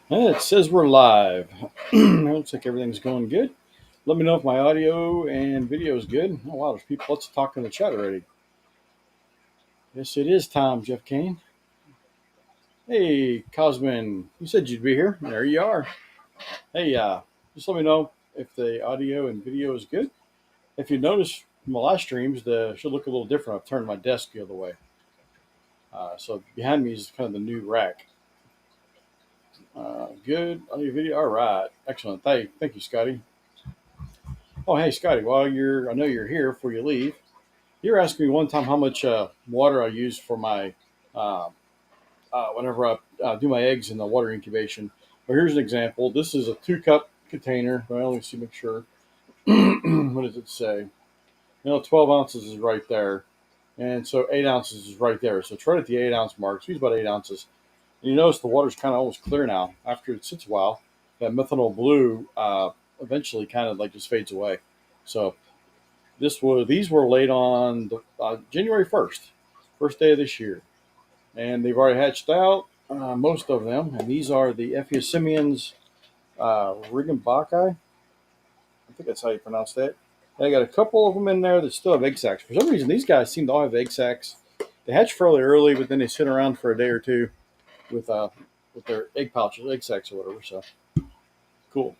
It says we're live. Looks like everything's going good. Let me know if my audio and video is good. Oh wow, there's people. Let's talk in the chat already. Yes, it is time, Jeff Kane. Hey, Cosmin, you said you'd be here. There you are. Hey, just let me know if the audio and video is good. If you notice from my live streams, the should look a little different. I've turned my desk the other way. So behind me is kind of the new rack. Good audio video. All right, excellent. Thank you, Scotty. Oh, hey, Scotty, I know you're here before you leave. You were asking me one time how much water I use for my, uh, whenever I do my eggs in the water incubation. Well, here's an example. This is a 2 cup container. Well, let me see, make sure. What does it say? 12 ounces is right there. And so 8 ounces is right there. So it's right at the 8 ounce mark. So use about 8 ounces. And you notice the water's kind of almost clear now. After it sits a while, that methanol blue eventually kind of like just fades away. So these were laid on January 1st, first day of this year, and they've already hatched out, most of them. And these are the Ephiosimians Riggenbacchi. I think that's how you pronounce that. I got a couple of them in there that still have egg sacs. For some reason, these guys seem to all have egg sacs. They hatch fairly early, but then they sit around for a day or two with their egg pouches, egg sacs or whatever. So cool.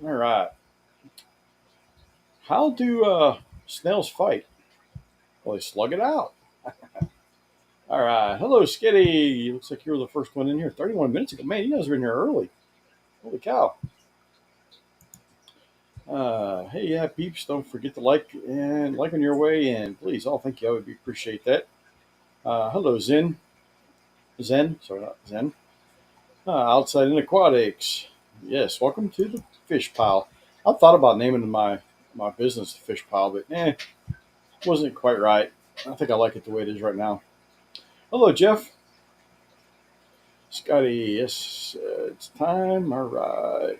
All right. How do snails fight? Well, they slug it out. All right. Hello, Skitty. Looks like you were the first one in here 31 minutes ago. Man, you guys were in here early. Holy cow. Hey, yeah, peeps. Don't forget to like on your way in. Please. Oh, thank you. I would appreciate that. Hello, Zen. Zen. Sorry, not Zen. Outside in Aquatics. Yes, welcome to the fish pile. I thought about naming my business the fish pile, but wasn't quite right. I think I like it the way it is right now. Hello, Jeff. Scotty, yes, it's time. All right.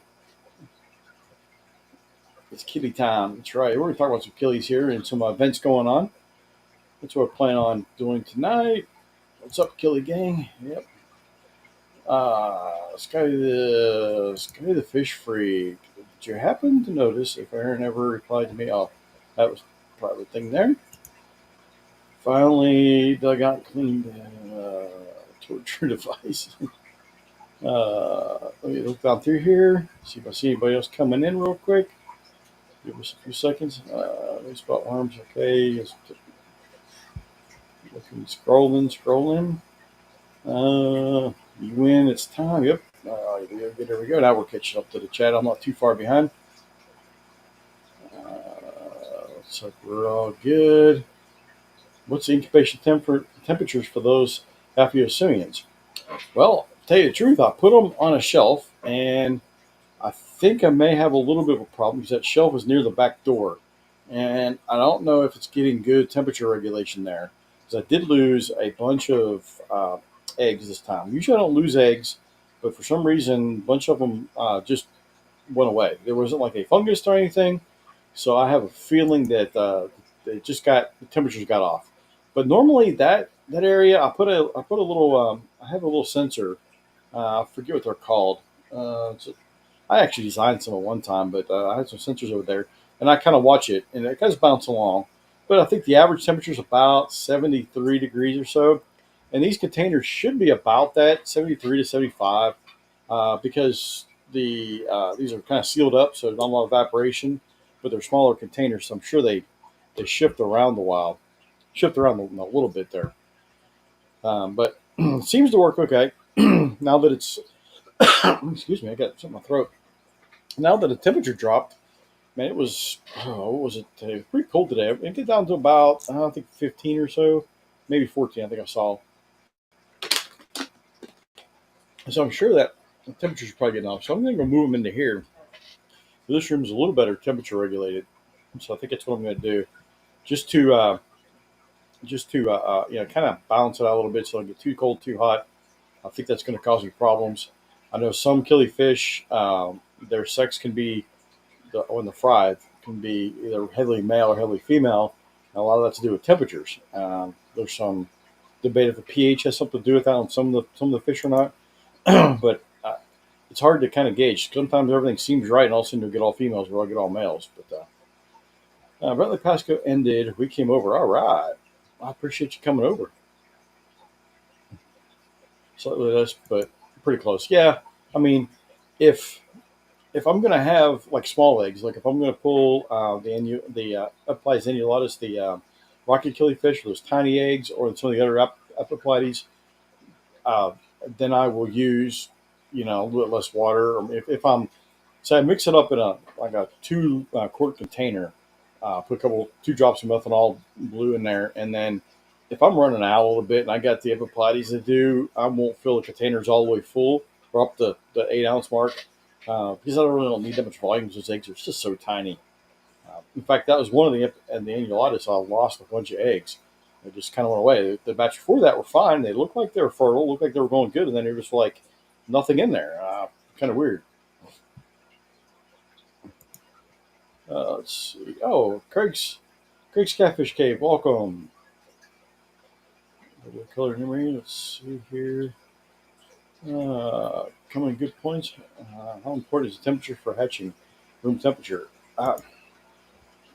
It's killie time. That's right. We're going to talk about some killies here and some events going on. That's what I plan on doing tonight. What's up, killie gang? Yep. Scotty the fish freak. Did you happen to notice if Aaron ever replied to me? Oh, that was a private thing there. Finally dug out and cleaned torture device. Let me look down through here, see if I see anybody else coming in real quick. Give us a few seconds. Spot arms, okay. Just looking, scrolling. You win. It's time. Yep. There we go. Now we're catching up to the chat. I'm not too far behind. Looks like we're all good. What's the incubation temperatures for those Aphyosemians? Well, to tell you the truth, I put them on a shelf, and I think I may have a little bit of a problem because that shelf is near the back door, and I don't know if it's getting good temperature regulation there. Because I did lose a bunch of eggs this time. Usually I don't lose eggs, but for some reason, a bunch of them just went away. There wasn't like a fungus or anything, so I have a feeling that the temperatures got off. But normally that area, I put a little I have a little sensor. I forget what they're called. I actually designed some at one time, but I had some sensors over there, and I kind of watch it, and it does bounce along. But I think the average temperature is about 73 degrees or so, and these containers should be about that 73 to 75, because these are kind of sealed up, so there's not a lot of evaporation, but they're smaller containers, so I'm sure they shift around a little bit there. But it seems to work okay now that it's excuse me, I got something in my throat. Now that the temperature dropped, man, it was what was it today? It was pretty cold today. It get down to about I think 15 or so, maybe 14. I think I saw. So I'm sure that the temperature's probably getting off. So I'm going to go move them into here. This room's a little better temperature regulated, so I think that's what I'm going to do, just to kind of balance it out a little bit, so I don't get too cold, too hot. I think that's going to cause me problems. I know some killifish, their sex can be when they're fried can be either heavily male or heavily female. And a lot of that to do with temperatures. There's some debate if the pH has something to do with that on some of the fish or not. But it's hard to kind of gauge. Sometimes everything seems right, and all of a sudden you'll get all females, or I'll get all males. But Bentley Pasco ended. We came over. All right. I appreciate you coming over. Slightly less, but pretty close. Yeah. I mean, if I'm gonna have like small eggs, like if I'm gonna pull the Applies annulatus, the rocket killifish, those tiny eggs, or some of the other Applies, uh, then I will use a little bit less water. Or if I'm so I mix it up in a like a 2 quart container, put a couple 2 drops of methanol blue in there, and then if I'm running out a little bit and I got the Epiploides to do, I won't fill the containers all the way full or up the 8 ounce mark because I really don't need that much volume. Those eggs are just so tiny. In fact, that was one of the annulatus. I lost a bunch of eggs. They just kind of went away. The batch before that were fine. They looked like they were fertile, looked like they were going good, and then there was like nothing in there. Kind of weird. Let's see. Oh, Craig's Catfish Cave. Welcome. What color memory? Let's see here. Coming good points. How important is the temperature for hatching? Room temperature. Uh,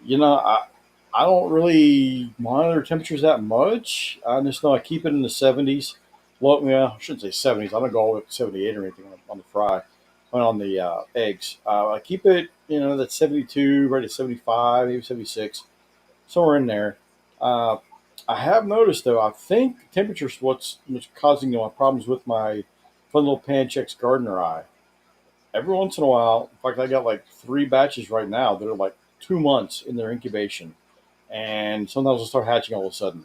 you know, I I don't really monitor temperatures that much. I just know I keep it in the 70s. Well, yeah, I shouldn't say 70s. I don't go all the way up to 78 or anything on the fry, on the eggs. I keep it, that 72, right at 75, maybe 76, somewhere in there. Uh, I have noticed though, I think temperature's what's causing my problems with my fun little Panchex gardener eye. Every once in a while, in fact, I got like 3 batches right now that are like 2 months in their incubation, and sometimes they'll start hatching all of a sudden.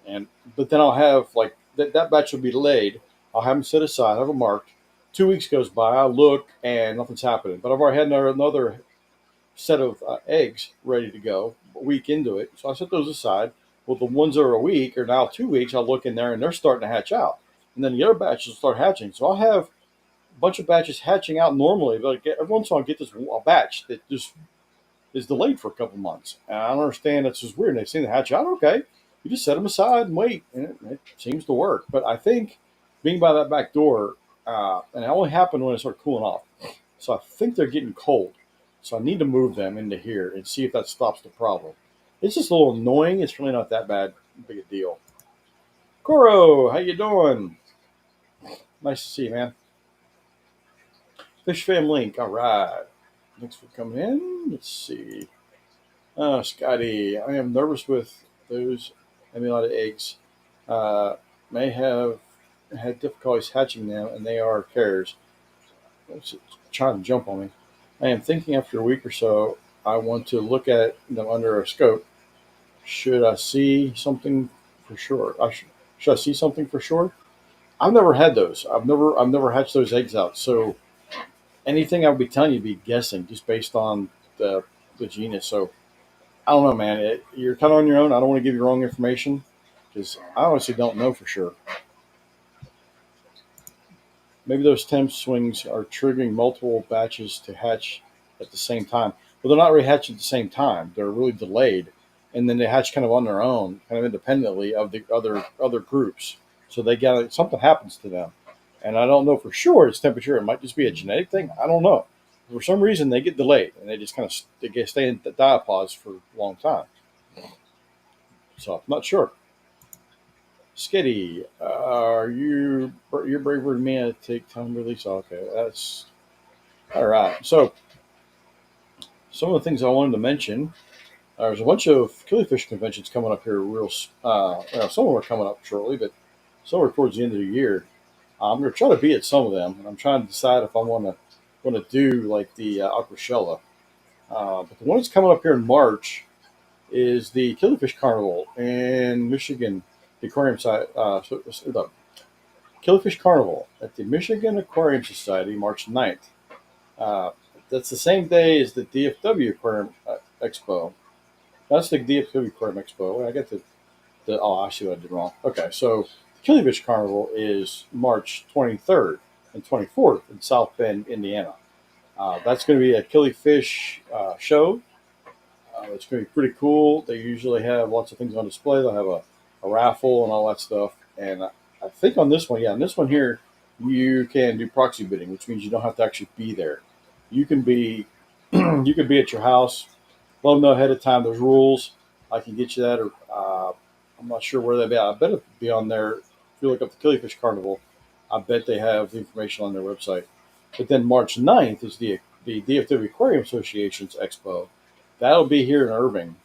And but then I'll have like that batch will be delayed. I'll have them set aside, have them marked. 2 weeks goes by, I look and nothing's happening. But I've already had another set of eggs ready to go a week into it, so I set those aside. Well, the ones that are a week or now 2 weeks, I'll look in there and they're starting to hatch out, and then the other batches will start hatching. So I'll have a bunch of batches hatching out normally, but every once in a while I get this a batch that just is delayed for a couple months. And I don't understand. That's just weird. And they seem to hatch out okay. You just set them aside and wait, and it seems to work. But I think being by that back door, and it only happened when it started cooling off. So I think they're getting cold. So I need to move them into here and see if that stops the problem. It's just a little annoying. It's really not that big a deal. Koro, how you doing? Nice to see you, man. Fish Fam Link. All right. Thanks for coming in. Let's see. Scotty, I am nervous with those amuleta eggs. Uh, may have had difficulties hatching them, and they are carriers. It's trying to jump on me. I am thinking after a week or so, I want to look at them under a scope. Should I see something for sure? Should I see something for sure? I've never had those. I've never hatched those eggs out. So anything I would be telling you would be guessing just based on the genus. So I don't know, man. You're kind of on your own. I don't want to give you wrong information because I honestly don't know for sure. Maybe those temp swings are triggering multiple batches to hatch at the same time. But they're not really hatching at the same time. They're really delayed, and then they hatch kind of on their own, kind of independently of the other groups. So they got something happens to them, and I don't know for sure it's temperature. It might just be a genetic thing. I don't know. For some reason, they get delayed, and they just kind of stay in the diapause for a long time. So I'm not sure. Skitty, you're braver than me to take time release? Okay, that's all right. So some of the things I wanted to mention. There's a bunch of killifish conventions coming up here. Some of them are coming up shortly, but some are towards the end of the year. I'm going to try to be at some of them, and I'm trying to decide if I want to do like the Aquashella. But the one that's coming up here in March is the Killifish Carnival in Michigan, the aquarium site. The Killifish Carnival at the Michigan Aquarium Society, March 9th. Uh, that's the same day as the DFW Aquarium Expo. That's the DFW Aquarium Expo. I got oh, I see what I did wrong. Okay, so the Killifish Carnival is March 23rd and 24th in South Bend, Indiana. That's going to be a killifish show. It's going to be pretty cool. They usually have lots of things on display. They'll have a raffle and all that stuff. And I think on this one, yeah, on this one here, you can do proxy bidding, which means you don't have to actually be there. You can be you can be at your house. Let them know ahead of time. There's rules. I can get you that, or I'm not sure where they be. I bet it'll be on there. If you look up the Killifish Carnival, I bet they have the information on their website. But then March 9th is the DFW Aquarium Association's Expo. That'll be here in Irving,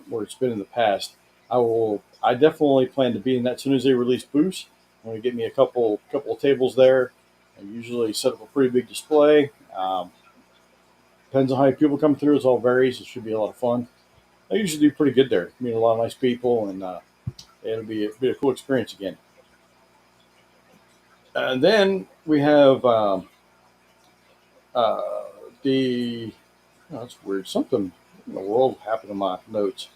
where it's been in the past. I definitely plan to be in that as soon as they release booths. I'm going to get me a couple of tables there. I usually set up a pretty big display. Depends on how many people come through. It all varies. It should be a lot of fun. I usually do pretty good there. Meet a lot of nice people, and it'll be a cool experience again. And then we have uh, the oh, that's weird. Something in the world happened to my notes.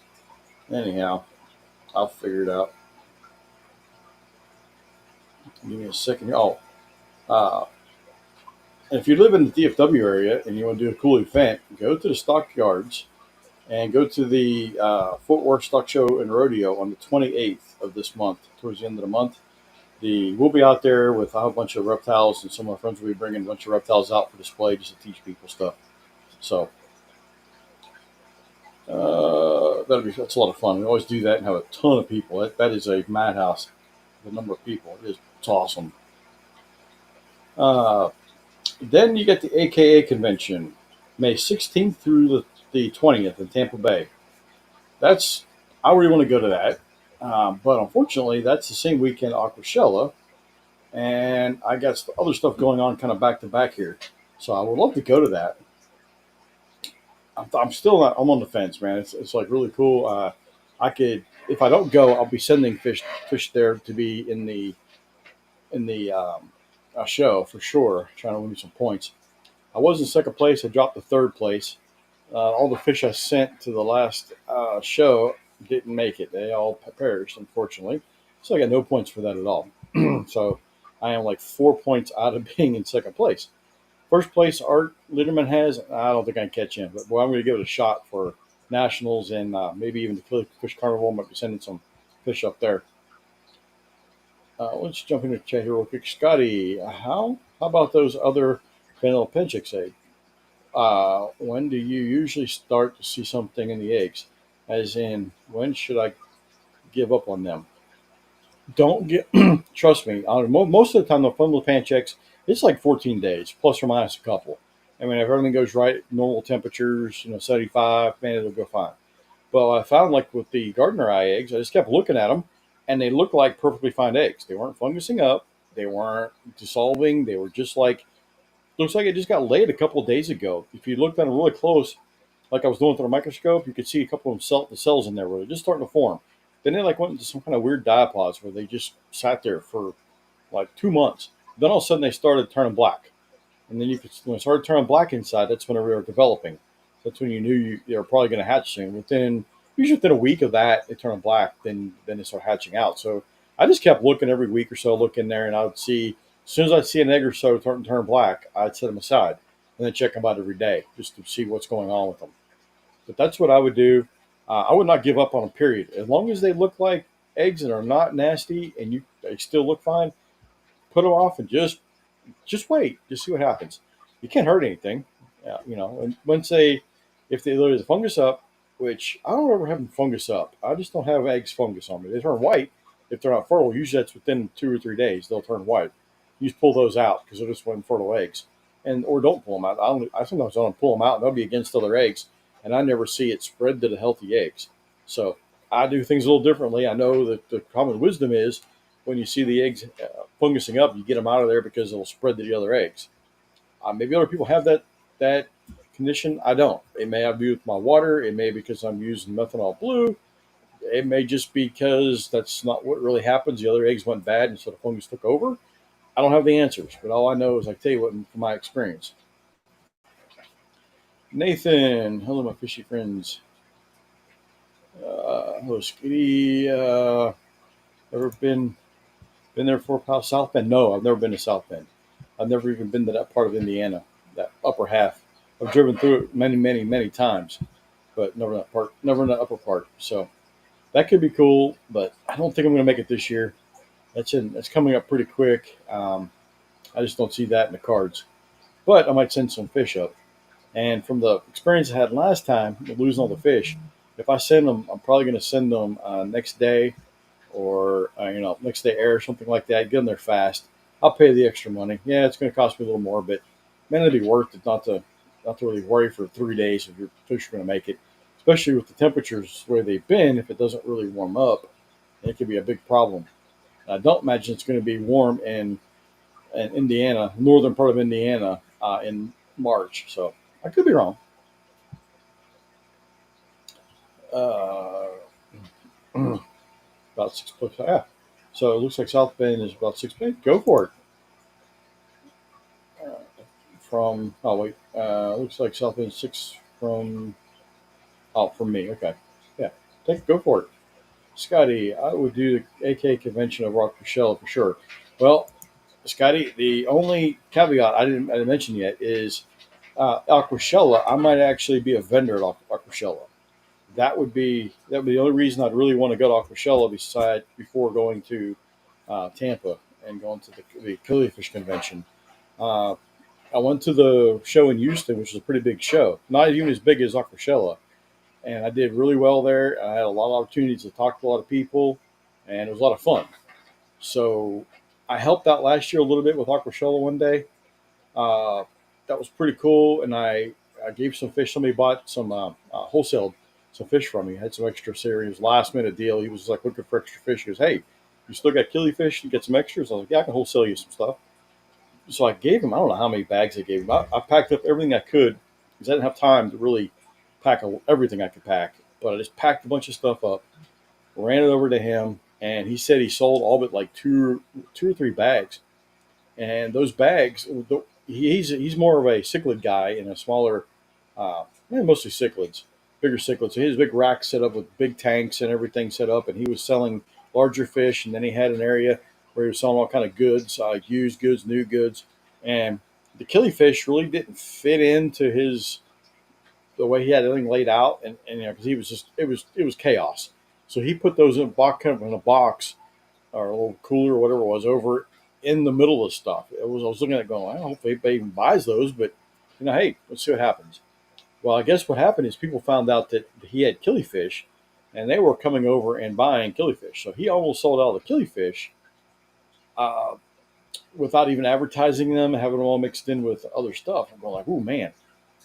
Anyhow, I'll figure it out. Give me a second here. Oh, uh, and if you live in the DFW area and you want to do a cool event, go to the stockyards and go to the Fort Worth Stock Show and Rodeo on the 28th of this month, towards the end of the month. We'll be out there with a whole bunch of reptiles, and some of my friends will be bringing a bunch of reptiles out for display just to teach people stuff. So that's a lot of fun. We always do that and have a ton of people. That is a madhouse. The number of people it's awesome. Uh, then you get the AKA convention, May 16th through the 20th in Tampa Bay. That's I really want to go to that, but unfortunately, that's the same weekend Aquashella, and I got other stuff going on kind of back to back here. So I would love to go to that. I'm still not. I'm on the fence, man. It's like really cool. I could if I don't go, I'll be sending fish there to be in the show for sure, trying to win me some points. I was in second place. I dropped to third place. All the fish I sent to the last show didn't make it. They all perished, unfortunately. So I got no points for that at all. So I am like 4 points out of being in second place. First place, Art Litterman has. I don't think I can catch him, but boy, I'm going to give it a shot for nationals and maybe even the Philly Fish Carnival. Might be sending some fish up there. Let's jump into the chat here real quick. Scotty, how about those other vanilla pinchicks egg? When do you usually start to see something in the eggs? As in, when should I give up on them? Don't get, trust me, most of the time, the fundamental pan checks, it's like 14 days, plus or minus a couple. I mean, if everything goes right, normal temperatures, 75, man, it'll go fine. But I found like with the gardener eye eggs, I just kept looking at them and they looked like perfectly fine eggs. They weren't fungusing up, they weren't dissolving, they were just like, looks like it just got laid a couple of days ago. If you looked at them really close, like I was doing through a microscope, you could see a couple of the cells in there where they're just starting to form. Then they like went into some kind of weird diapods where they just sat there for like 2 months. Then all of a sudden they started turning black, and then when it started turning black inside, that's when they were developing. That's when you knew they were probably going to hatch soon. Usually within a week of that, they turn black. Then they start hatching out. So I just kept looking every week or so, look in there, and I would see as soon as I'd see an egg or so turn black, I'd set them aside and then check them out every day just to see what's going on with them. But that's what I would do. I would not give up on them. Period. As long as they look like eggs and are not nasty, and they still look fine, put them off and just wait. Just see what happens. You can't hurt anything. And once if they literally fungus up, which I don't ever have them fungus up. I just don't have eggs fungus on me. They turn white if they're not fertile. Usually that's within 2 or 3 days they'll turn white. You just pull those out because they're just one fertile eggs, or don't pull them out. I sometimes don't pull them out. And they'll be against other eggs, and I never see it spread to the healthy eggs. So I do things a little differently. I know that the common wisdom is when you see the eggs fungusing up, you get them out of there because it'll spread to the other eggs. Maybe other people have that condition. I don't. It may have to do with my water. It may be because I'm using methanol blue. It may just be because that's not what really happens. The other eggs went bad and so the fungus took over. I don't have the answers, but all I know is I tell you what from my experience. Nathan, hello, my fishy friends. Hello, Skitty. Ever been there for South Bend? No, I've never been to South Bend. I've never even been to that part of Indiana, that upper half. I've driven through it many, many, many times, but never in that part, never in the upper part. So that could be cool, but I don't think I'm going to make it this year. That's coming up pretty quick. I just don't see that in the cards. But I might send some fish up. And from the experience I had last time, losing all the fish, if I send them, I'm probably going to send them next day or next day air or something like that. Get them there fast. I'll pay the extra money. Yeah, it's going to cost me a little more, but man, it'd be worth it not to really worry for 3 days if your fish are going to make it. Especially with the temperatures where they've been, if it doesn't really warm up, it could be a big problem. I don't imagine it's going to be warm in Indiana, northern part of Indiana, in March. So I could be wrong. Uh, about 6 bucks. Yeah. So it looks like South Bend is about 6 bucks. Go for it. Uh, from wait, looks like South Bend 6 from me. Okay, yeah, go for it, Scotty. I would do the AK convention of Rock Rochelle for sure. Well, Scotty, the only caveat I didn't mention yet is Aquashella. I might actually be a vendor at Aquashella. That would be the only reason I'd really want to go to Aquashella beside before going to Tampa and going to the killifish convention. Uh, I went to the show in Houston, which is a pretty big show, not even as big as Aquashella, and I did really well there. I had a lot of opportunities to talk to a lot of people, and it was a lot of fun. So I helped out last year a little bit with Aquashella one day. Uh, that was pretty cool, and I gave some fish. Somebody bought some wholesale some fish from me. Had some extra series, last minute deal. He was like looking for extra fish. He goes, "Hey, you still got killifish? You get some extras?" I was like, "Yeah, I can wholesale you some stuff." So I gave him. I don't know how many bags I gave him. I packed up everything I could because I didn't have time to really pack everything I could pack. But I just packed a bunch of stuff up, ran it over to him, and he said he sold all but like two or three bags. And those bags, he's more of a cichlid guy and a smaller, mostly cichlids, bigger cichlids. So he has a big rack set up with big tanks and everything set up, and he was selling larger fish. And then he had an area where he was selling all kind of goods, used goods, new goods, and the killifish really didn't fit into his the way he had everything laid out, and because he was just it was chaos. So he put those in a box or a little cooler or whatever it was over in the middle of stuff. I was looking at it going, I don't know if anybody even buys those, but hey, let's see what happens. Well, I guess what happened is people found out that he had killifish, and they were coming over and buying killifish. So he almost sold out the killifish uh, without even advertising them, having them all mixed in with other stuff. I'm going like, oh man!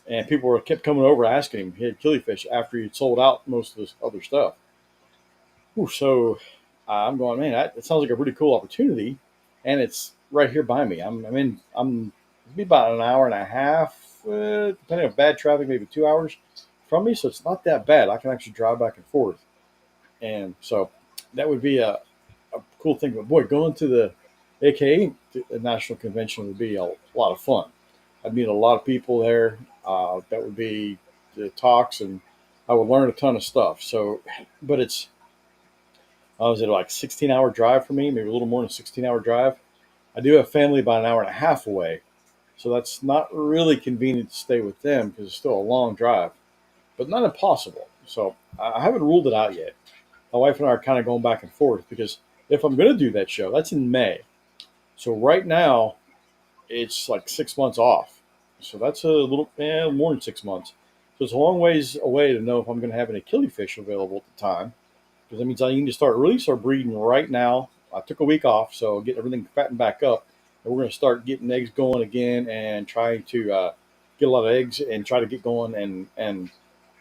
And people kept coming over asking him if he had killifish after he'd sold out most of this other stuff. Ooh, so I'm going, man, that sounds like a pretty cool opportunity, and it's right here by me. I'm it'd be about an hour and a half, depending on bad traffic, maybe 2 hours from me. So it's not that bad. I can actually drive back and forth, and so that would be a cool thing. But boy, going to the AKA the national convention would be a lot of fun. I'd meet a lot of people there. That would be the talks, and I would learn a ton of stuff. So, but it's was it like 16-hour drive for me, maybe a little more than 16-hour drive. I do have family about an hour and a half away, so that's not really convenient to stay with them because it's still a long drive, but not impossible. So I haven't ruled it out yet. My wife and I are kind of going back and forth because if I'm going to do that show, that's in May. So right now it's like 6 months off. So that's a little more than 6 months. So it's a long ways away to know if I'm going to have any killifish available at the time because that means I need to start breeding right now. I took a week off, so get everything fattened back up, and we're going to start getting eggs going again and trying to get a lot of eggs and try to get going and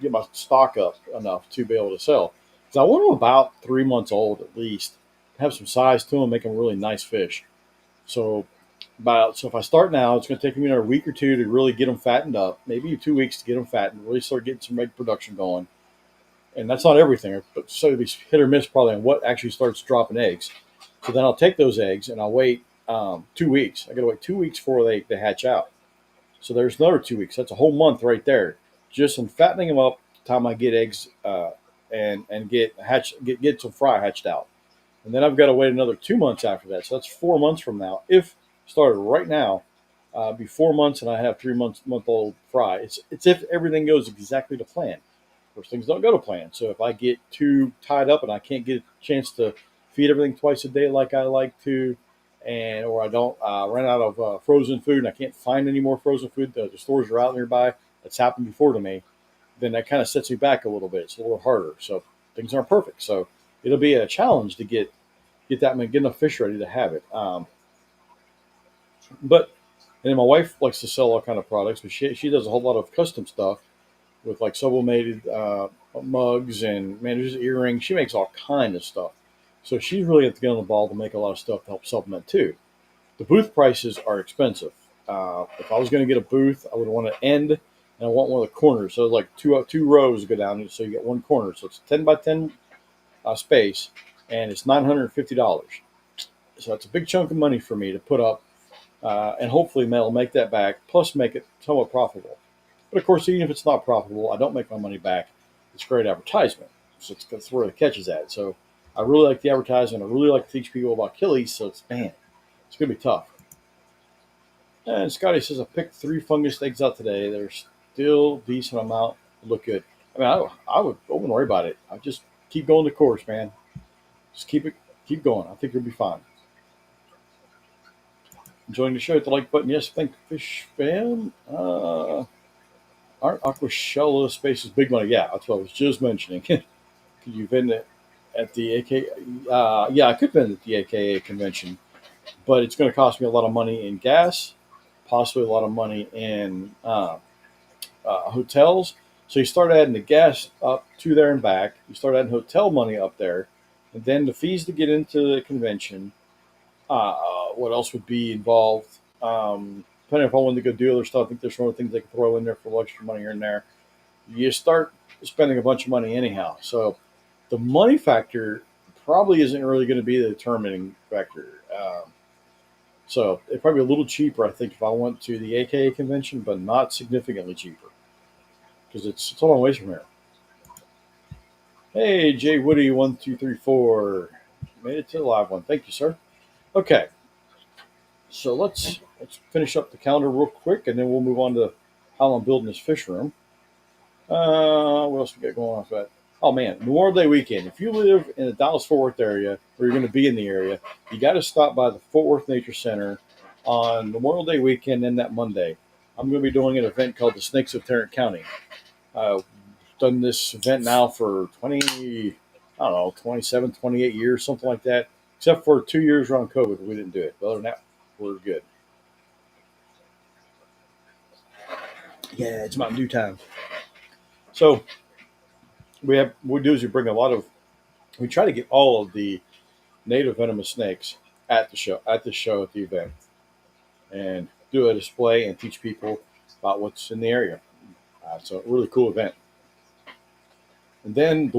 get my stock up enough to be able to sell. Because I want them about 3 months old at least, have some size to them, make them really nice fish. So if I start now, it's going to take me another week or two to really get them fattened up, maybe 2 weeks to get them fattened, really start getting some egg production going, and that's not everything, but so it'll be hit or miss probably on what actually starts dropping eggs. So then I'll take those eggs and I'll wait 2 weeks. I got to wait 2 weeks before they hatch out. So there's another 2 weeks. That's a whole month right there, just in fattening them up. The time I get eggs and get some fry hatched out, and then I've got to wait another 2 months after that. So that's 4 months from now. If started right now, be 4 months, and I have 3 month old fry. It's if everything goes exactly to plan. Of course, things don't go to plan. So if I get too tied up and I can't get a chance to feed everything twice a day like I like to, and or I don't run out of frozen food and I can't find any more frozen food, the stores are out nearby. That's happened before to me. Then that kind of sets me back a little bit. It's a little harder. So things aren't perfect. So it'll be a challenge to get that get enough fish ready to have it. But and then my wife likes to sell all kind of products, but she does a whole lot of custom stuff with like sublimated mugs and managers earrings. She makes all kind of stuff. So she's really at the get on the ball to make a lot of stuff to help supplement too. The booth prices are expensive. If I was going to get a booth, I would want to end and I want one of the corners. So like two rows go down, so you get one corner. So it's 10 by 10 space, and it's $950. So that's a big chunk of money for me to put up, and hopefully they'll make that back, plus make it somewhat profitable. But of course, even if it's not profitable, I don't make my money back. It's great advertisement. So that's where the catch is at. So I really like the advertisement. I really like to teach people about killies. So it's man, it's gonna be tough. And Scotty says I picked 3 fungus eggs out today. They're still decent amount. Look good. I mean, I wouldn't worry about it. I just keep going the course, man. Just keep going. I think you'll be fine. Enjoying the show. Hit the like button. Yes, thank you, Fish Fan. Aren't Aquashella spaces big money? Yeah, that's what I was just mentioning. Could you vend it at the AK? Yeah, I could vend at the AKA convention, but it's going to cost me a lot of money in gas, possibly a lot of money in hotels. So you start adding the gas up to there and back. You start adding hotel money up there, and then the fees to get into the convention. What else would be involved? Depending if I wanted to go do other stuff, I think there's some other things they can throw in there for extra money here and there. You start spending a bunch of money anyhow. So the money factor probably isn't really going to be the determining factor. So it'd probably be a little cheaper, I think, if I went to the AKA convention, but not significantly cheaper because it's a long ways from here. Hey, Jay Woody, 1234, made it to the live one. Thank you, sir. Okay, so let's finish up the calendar real quick, and then we'll move on to how I'm building this fish room. What else we got going on for that? Oh man, Memorial Day weekend. If you live in the Dallas Fort Worth area, or you're going to be in the area, you got to stop by the Fort Worth Nature Center on Memorial Day weekend and that Monday. I'm going to be doing an event called the Snakes of Tarrant County. I've done this event now for 20, I don't know, 27, 28 years, something like that. Except for 2 years around COVID, we didn't do it. But other than that, we're good. Yeah, it's Mountain Dew time. So what we do is we bring a lot of, we try to get all of the native venomous snakes at the show, at the event, and do a display and teach people about what's in the area. It's a really cool event. And then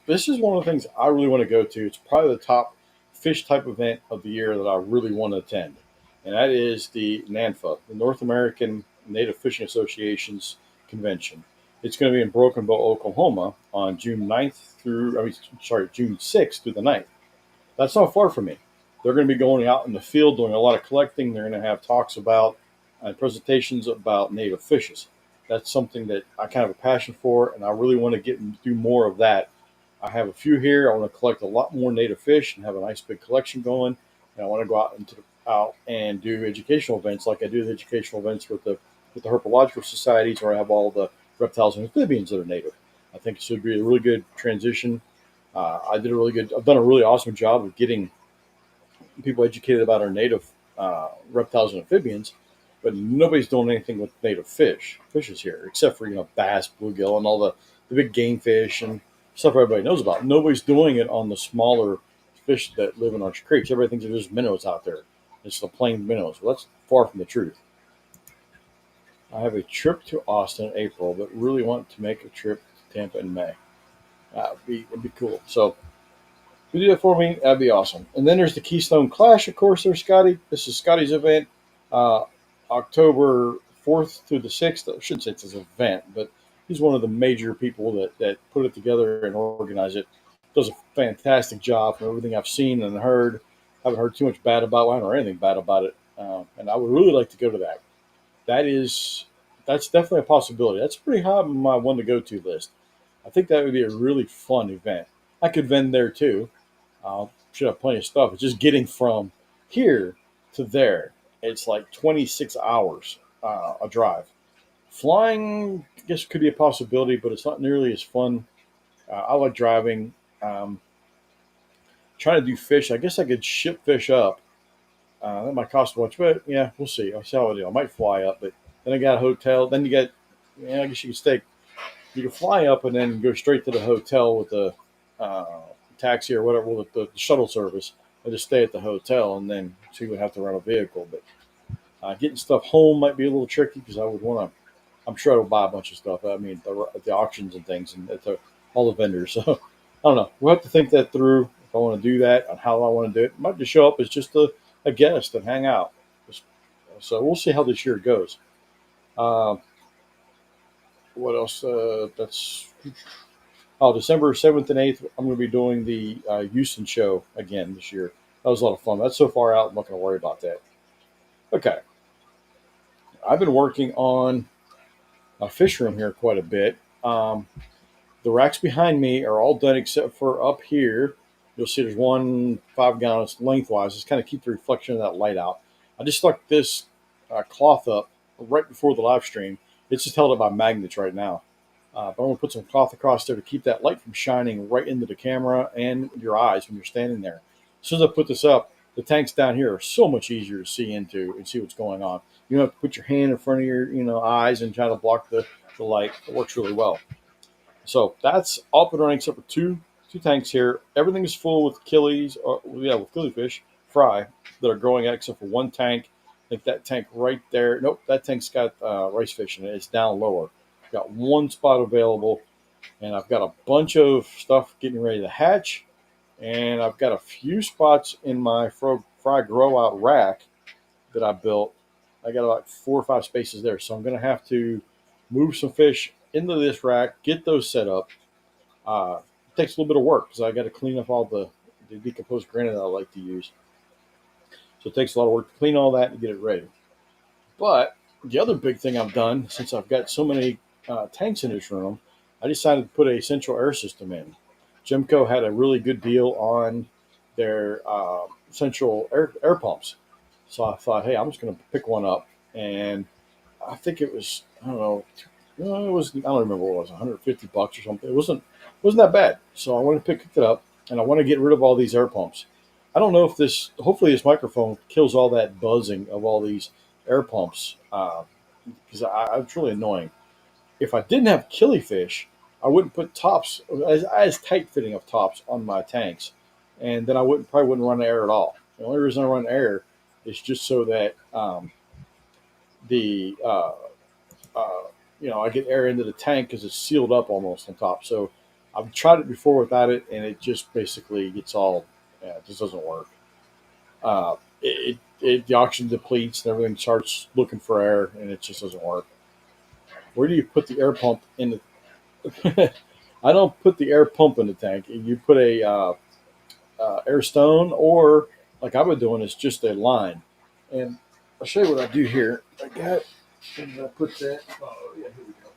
this is one of the things I really want to go to. It's probably the top fish type event of the year that I really want to attend. And that is the NANFA, the North American Native Fishing Association's convention. It's going to be in Broken Bow, Oklahoma on June 6th through the 9th. That's not far from me. They're going to be going out in the field doing a lot of collecting. They're going to have talks about and presentations about native fishes. That's something that I kind of have a passion for, and I really want to get and do more of that. I have a few here. I want to collect a lot more native fish and have a nice big collection going. And I want to go out and do educational events like I do the educational events with the herpetological societies where I have all the reptiles and amphibians that are native. I think it should be a really good transition. I've done a really awesome job of getting people educated about our native reptiles and amphibians, but nobody's doing anything with native fishes here, except for bass, bluegill, and all the big game fish and stuff everybody knows about. Nobody's doing it on the smaller fish that live in our creeks. Everybody thinks there's minnows out there. It's the plain minnows. Well, that's far from the truth. I have a trip to Austin in April, but really want to make a trip to Tampa in May. It'd be cool. So if you do that for me, that'd be awesome. And then there's the Keystone Clash, of course, there's Scotty. This is Scotty's event, October 4th through the 6th. I shouldn't say it's his event, but he's one of the major people that put it together and organize it. Does a fantastic job from everything I've seen and heard. I haven't heard too much bad about it. I haven't heard anything bad about it. And I would really like to go to that. That's definitely a possibility. That's pretty high on my one to go to list. I think that would be a really fun event. I could vend there too. Should have plenty of stuff. It's just getting from Here to there, it's like 26 hours a drive. Flying, I guess, could be a possibility, but it's not nearly as fun. I like driving. Um, Trying to do fish, I guess I could ship fish up. That might cost much, but yeah, we'll see. I'll see how I do. I might fly up, but then I got a hotel. Then you got, yeah, I guess you can stay. You can fly up and then go straight to the hotel with the uh, taxi or whatever, with the shuttle service, and just stay at the hotel, and then so you would have to rent a vehicle. But getting stuff home might be a little tricky because I would want to. I'm sure I will buy a bunch of stuff. I mean, at the auctions and things, and all the vendors. So I don't know. We'll have to think that through if I want to do that and how I want to do it. I might just show up as just a guest and hang out. So we'll see how this year goes. Uh, what else? That's December 7th and 8th. I'm going to be doing the Houston show again this year. That was a lot of fun. That's so far out. I'm not going to worry about that. Okay, I've been working on a fish room here quite a bit. The racks behind me are all done except for up here. You'll see there's one 5 gallon lengthwise. Just kind of keep the reflection of that light out. I just stuck this cloth up right before the live stream. It's just held up by magnets right now. But I'm going to put some cloth across there to keep that light from shining right into the camera and your eyes when you're standing there. As soon as I put this up, the tanks down here are so much easier to see into and see what's going on. You don't have to put your hand in front of your eyes and try to block the light. It works really well. So that's up and running except for two tanks here. Everything is full with with killifish fry that are growing out except for one tank. I think that tank right there. Nope, that tank's got rice fish in it. It's down lower. Got one spot available, and I've got a bunch of stuff getting ready to hatch, and I've got a few spots in my fry grow out rack that I built. I got about 4 or 5 spaces there, so I'm going to have to move some fish into this rack, get those set up. It takes a little bit of work because I got to clean up all the decomposed granite I like to use. So it takes a lot of work to clean all that and get it ready. But the other big thing I've done since I've got so many tanks in this room, I decided to put a central air system in. Gemco had a really good deal on their central air pumps. So I thought, hey, I'm just going to pick one up. And I think it was, I don't know, it was, I don't remember what it was, $150 or something. It wasn't that bad. So I went and picked it up, and I want to get rid of all these air pumps. I don't know if hopefully this microphone kills all that buzzing of all these air pumps because it's really annoying. If I didn't have killifish, I wouldn't put tops as tight fitting of tops on my tanks, and then I probably wouldn't run air at all. The only reason I run air is just so that the uh, I get air into the tank because it's sealed up almost on top. So I've tried it before without it, and it just basically gets it just doesn't work. The oxygen depletes and everything starts looking for air, and it just doesn't work. Where do you put the air pump in the? I don't put the air pump in the tank. You put a air stone, or like I've been doing, is just a line. And I'll show you what I do here. And I put that. Oh yeah, here we go.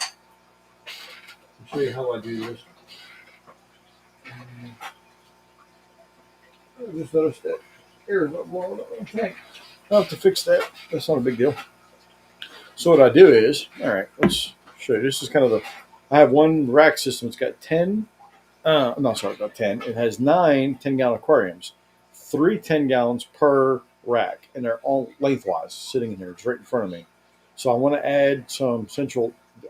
I'll show you how I do this. I just noticed that air is not blowing up in the tank. I'll have to fix that. That's not a big deal. So what I do is, all right, let's show you. This is kind of I have one rack system. It's got 10. No, sorry, not 10. It has 9 10-gallon aquariums, 3 10 gallons per rack, and they're all lengthwise sitting in here. It's right in front of me. So I want to add I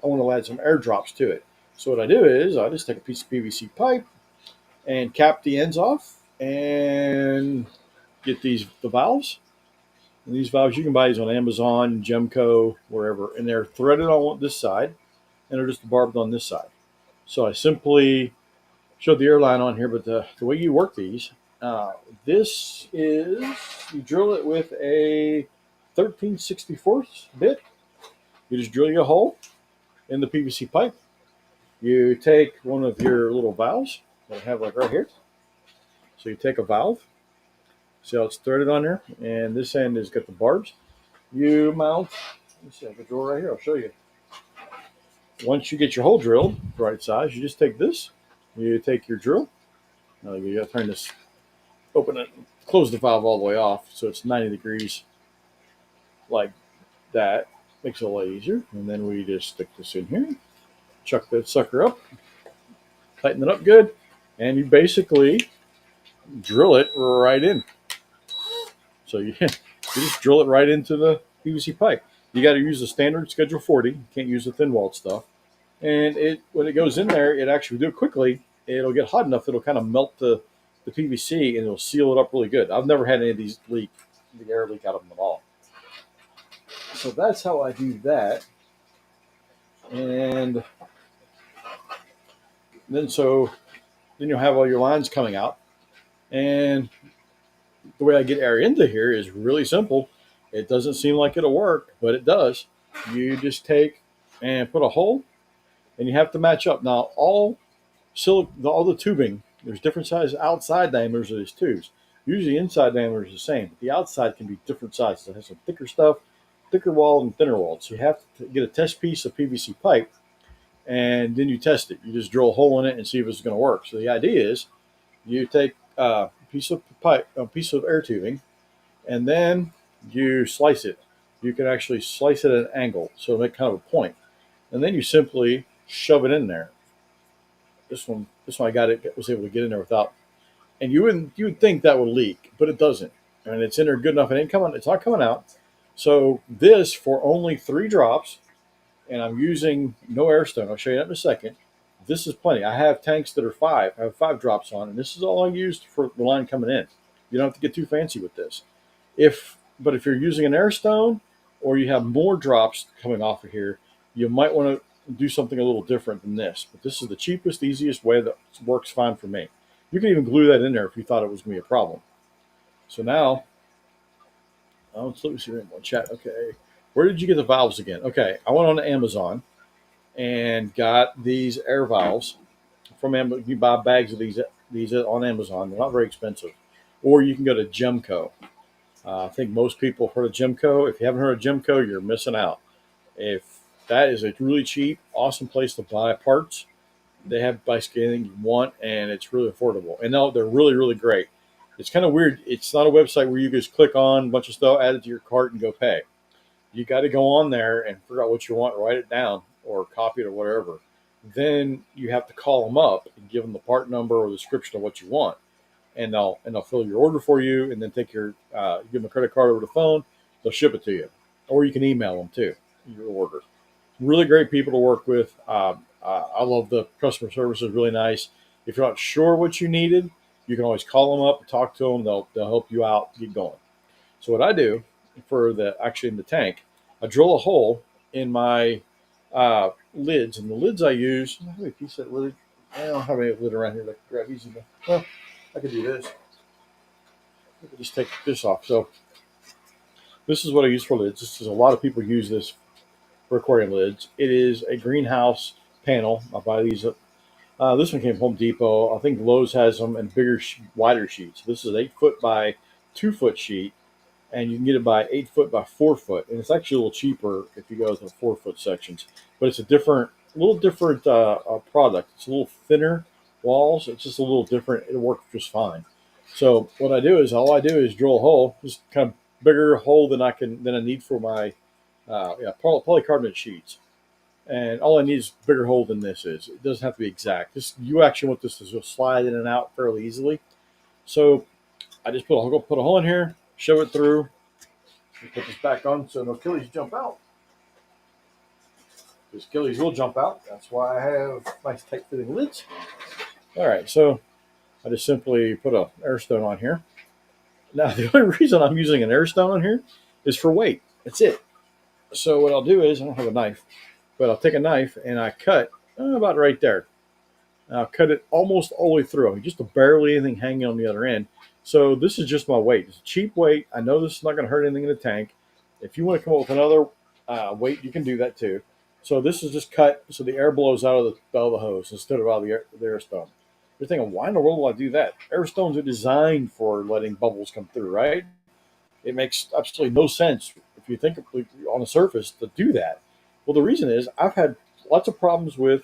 want to add some airdrops to it. So what I do is I just take a piece of PVC pipe and cap the ends off and get the valves. And these valves, you can buy these on Amazon, Gemco, wherever, and they're threaded on this side and they're just barbed on this side. So I simply showed the airline on here, but the way you work these, this is you drill it with a 13/64 bit. You just drill your hole in the PVC pipe. You take one of your little valves that I have like right here. So you take a valve, see how it's threaded on there, and this end has got the barbs. You mount. Let me see, I can drill right here. I'll show you. Once you get your hole drilled the right size, you just take this. You take your drill. You got to turn this open it, close the valve all the way off so it's 90 degrees like that. Makes it a lot easier. And then we just stick this in here, chuck that sucker up, tighten it up good, and you basically drill it right in. So you just drill it right into the PVC pipe. You got to use the standard Schedule 40. You can't use the thin walled stuff. And when it goes in there, it actually do it quickly. It'll get hot enough it'll kind of melt the PVC and it'll seal it up really good. I've never had any of these leak, the air leak out of them at all. So that's how I do that. And then you'll have all your lines coming out. And the way I get air into here is really simple. It doesn't seem like it'll work, but it does. You just take and put a hole, and you have to match up. Now, all the tubing, there's different size outside diameters of these tubes. Usually, inside diameter is the same, but the outside can be different sizes. It has some thicker stuff, thicker walled and thinner walled. So you have to get a test piece of PVC pipe, and then you test it. You just drill a hole in it and see if it's going to work. So the idea is, you take a piece of pipe, a piece of air tubing, and then you slice it. You can actually slice it at an angle, so make kind of a point, and then you simply shove it in there. This one I got it was able to get in there without, and you would think that would leak, but it doesn't, and it's in there good enough. It ain't coming. It's not coming out. So this for only 3 drops, and I'm using no air stone. I'll show you that in a second. This is plenty. I have tanks that are 5. I have 5 drops on, and this is all I used for the line coming in. You don't have to get too fancy with this. But if you're using an air stone or you have more drops coming off of here, you might want to do something a little different than this. But this is the cheapest, easiest way that works fine for me. You can even glue that in there if you thought it was going to be a problem. So now, let me see more chat. Okay, where did you get the valves again? Okay, I went on Amazon and got these air valves from Amazon. You buy bags of these on Amazon. They're not very expensive. Or you can go to Gemco. I think most people have heard of Gemco. If you haven't heard of Gemco, you're missing out. If that is a really cheap, awesome place to buy parts. They have basically anything you want, and it's really affordable. And they're really, really great. It's kind of weird. It's not a website where you just click on a bunch of stuff, add it to your cart, and go pay. You got to go on there and figure out what you want, write it down, or copy it or whatever. Then you have to call them up and give them the part number or the description of what you want, and they'll fill your order for you, and then take give them a credit card over the phone. They'll ship it to you, or you can email them too your order. Really great people to work with. I love the customer service is really nice. If you're not sure what you needed, you can always call them up, talk to them. They'll help you out, get going. So what I do for in the tank, I drill a hole in my lids, and the lids I use. I have a piece of lid. I don't have any lid around here that I can grab easy. Well, I could do this. I could just take this off. So this is what I use for lids. This is a lot of people use this for aquarium lids. It is a greenhouse panel. I buy these. This one came from Home Depot. I think Lowe's has them in bigger, wider sheets. This is 8 foot by 2 foot sheet, and you can get it by 8 foot by 4 foot, and it's actually a little cheaper if you go with the 4 foot sections. But it's a little different product. It's a little thinner walls. It's just a little different. It works just fine. So what I do is all I do is drill a hole, just kind of bigger hole than I need for my polycarbonate sheets. And all I need is a bigger hole than this is. It doesn't have to be exact. You actually want this to just slide in and out fairly easily. So I just put a hole in here, shove it through, put this back on so no killies jump out. Because killies will jump out. That's why I have nice tight fitting lids. All right, so I just simply put an air stone on here. Now the only reason I'm using an air stone on here is for weight. That's it. So what I'll do is, I don't have a knife, but I'll take a knife and I cut about right there. And I'll cut it almost all the way through, just barely anything hanging on the other end. So this is just my weight. It's a cheap weight. I know this is not going to hurt anything in the tank. If you want to come up with another weight, you can do that too. So this is just cut so the air blows out of the hose instead of out of the air stone. You're thinking, why in the world will I do that? Air stones are designed for letting bubbles come through, right? It makes absolutely no sense if you think on the surface to do that. Well, the reason is I've had lots of problems with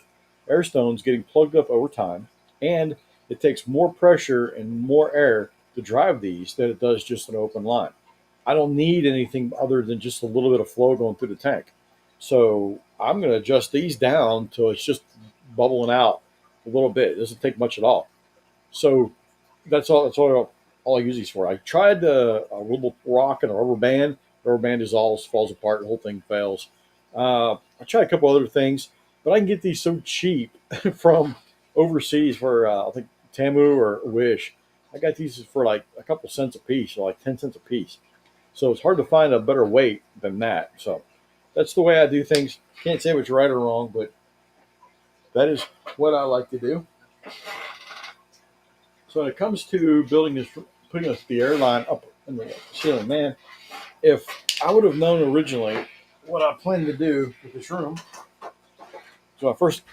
air stones getting plugged up over time, and it takes more pressure and more air to drive these than it does just an open line. I don't need anything other than just a little bit of flow going through the tank. So I'm going to adjust these down till it's just bubbling out a little bit. It doesn't take much at all. So all I use these for. I tried a little rock and a rubber band. Rubber band dissolves, falls apart, the whole thing fails. I tried a couple other things, but I can get these so cheap from overseas for I think Tamu or Wish. I got these for like a couple cents a piece, or like 10 cents a piece. So it's hard to find a better weight than that. So that's the way I do things. Can't say what's right or wrong, but that is what I like to do. So when it comes to building this, putting the airline up in the ceiling, man, if I would have known originally what I planned to do with this room, so I first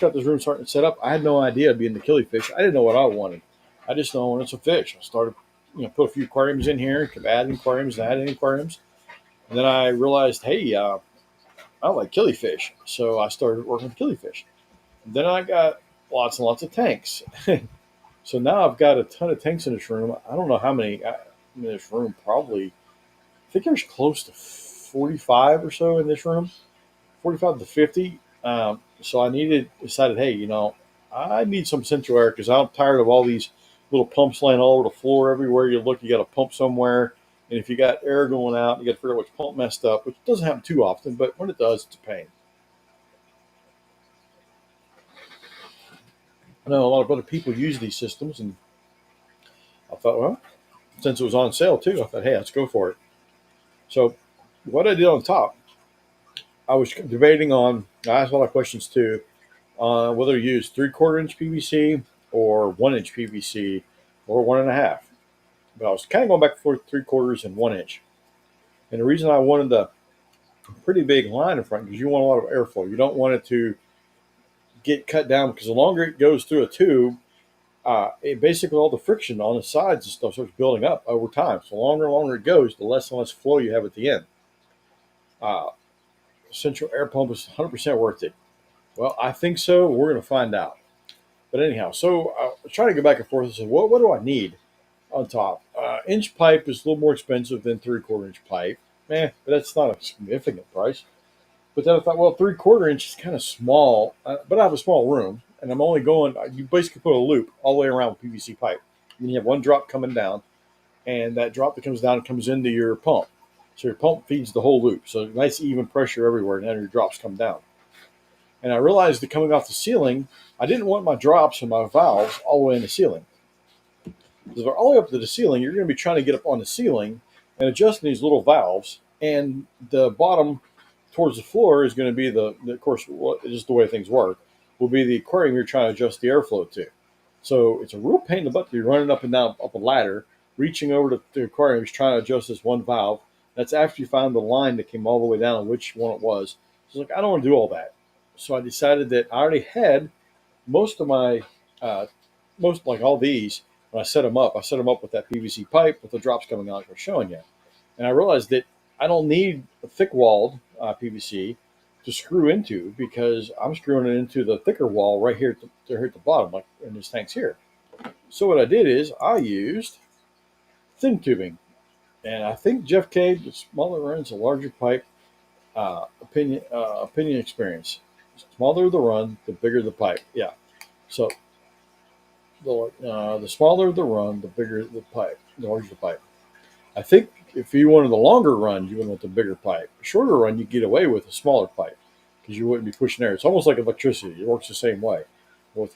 got this room starting to set up, I had no idea I'd be in the killifish. I didn't know what I wanted. I just know I wanted some fish. I started, put a few aquariums in here, kept adding aquariums, and adding aquariums, and then I realized, hey, I like killifish, so I started working with killifish. Then I got lots and lots of tanks. So now I've got a ton of tanks in this room. I don't know how many in this room. Probably, I think there's close to 45 or so in this room, 45 to 50. So I decided, hey, I need some central air because I'm tired of all these little pumps laying all over the floor. Everywhere you look, you got a pump somewhere. And if you got air going out, you got to figure out which pump messed up, which doesn't happen too often, but when it does, it's a pain. I know a lot of other people use these systems, and I thought, well, since it was on sale too, I thought, hey, let's go for it. So what I did on top, I was debating on. I asked a lot of questions too, whether to use 3/4 inch PVC or 1 inch PVC or 1.5. But I was kind of going back and forth 3/4 and 1 inch. And the reason I wanted the pretty big line in front because you want a lot of airflow. You don't want it to get cut down because the longer it goes through a tube, it basically all the friction on the sides and stuff starts building up over time. So the longer and longer it goes, the less and less flow you have at the end. Uh, Central air pump is 100% worth it. Well, I think so. We're going to find out. But anyhow, so I was trying to go back and forth and say, what do I need on top? Inch pipe is a little more expensive than 3/4 inch pipe. But that's not a significant price. But then I thought, well, 3/4 inch is kind of small, but I have a small room, and I'm only going. You basically put a loop all the way around with PVC pipe. And you have one drop coming down, and that drop that comes down comes into your pump. So your pump feeds the whole loop. So nice even pressure everywhere, and then your drops come down. And I realized that coming off the ceiling, I didn't want my drops and my valves all the way in the ceiling. Because if they're all the way up to the ceiling, you're going to be trying to get up on the ceiling and adjusting these little valves. And the bottom towards the floor is going to be of course, just the way things work, will be the aquarium you're trying to adjust the airflow to. So it's a real pain in the butt to be running up and down up a ladder, reaching over to the aquarium, trying to adjust this one valve. That's after you find the line that came all the way down and which one it was. So it's like, I don't want to do all that. So I decided that I already had most of my, most like all these, when I set them up with that PVC pipe with the drops coming out like I was showing you. And I realized that I don't need a thick walled PVC to screw into because I'm screwing it into the thicker wall right here here at the bottom, like in this tank's here. So what I did is I used thin tubing. And I think Jeff K, the smaller runs, a larger pipe, opinion experience. The smaller the run, the bigger the pipe. Yeah. So the smaller the run, the bigger the pipe, the larger the pipe. I think if you wanted the longer run, you would want the bigger pipe. The shorter run, you get away with a smaller pipe because you wouldn't be pushing air. It's almost like electricity. It works the same way with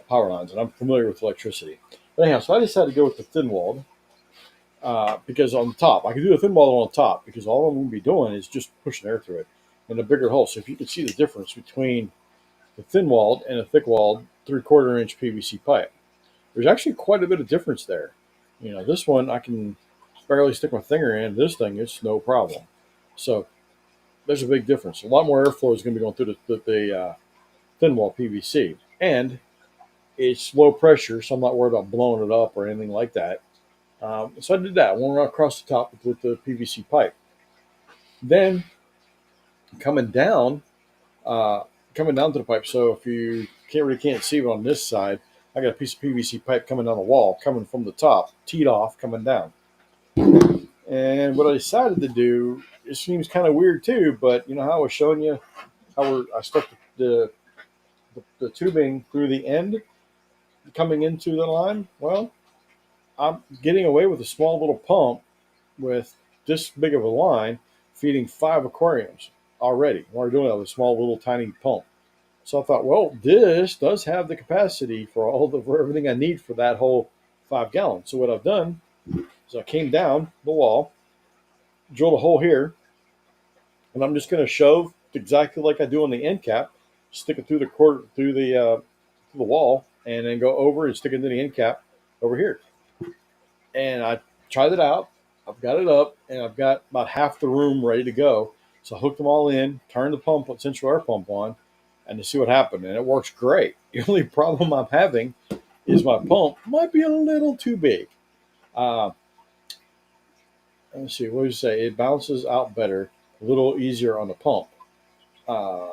power lines, and I'm familiar with electricity. But anyhow, so I decided to go with the thin walled because on the top, I can do the thin walled on top because all I'm going to be doing is just pushing air through it in a bigger hole. So if you can see the difference between the thin walled and a thick walled 3/4 inch PVC pipe, there's actually quite a bit of difference there. This one I can barely stick my finger in. This thing, it's no problem. So there's a big difference. A lot more airflow is going to be going through the thin wall PVC, and it's low pressure, so I'm not worried about blowing it up or anything like that. So I did that. I went across the top with the PVC pipe. Then coming down, coming down to the pipe. So if you can't see it on this side, I got a piece of PVC pipe coming down the wall, coming from the top, teed off, coming down. And what I decided to do, it seems kind of weird too, but you know how I was showing you how I stuck the tubing through the end coming into the line? Well, I'm getting away with a small little pump with this big of a line feeding 5 aquariums already. We're doing it with a small little tiny pump. So I thought, well, this does have the capacity for everything I need for that whole 5 gallons. So what I've done is I came down the wall, drilled a hole here, and I'm just going to shove exactly like I do on the end cap, stick it through the cord through the wall, and then go over and stick it into the end cap over here. And I tried it out. I've got it up, and I've got about half the room ready to go. So I hooked them all in, turned the pump, central air pump on, and to see what happened. And it works great. The only problem I'm having is my pump might be a little too big. Uh, let's see, what do you say? It bounces out better, a little easier on the pump. Uh,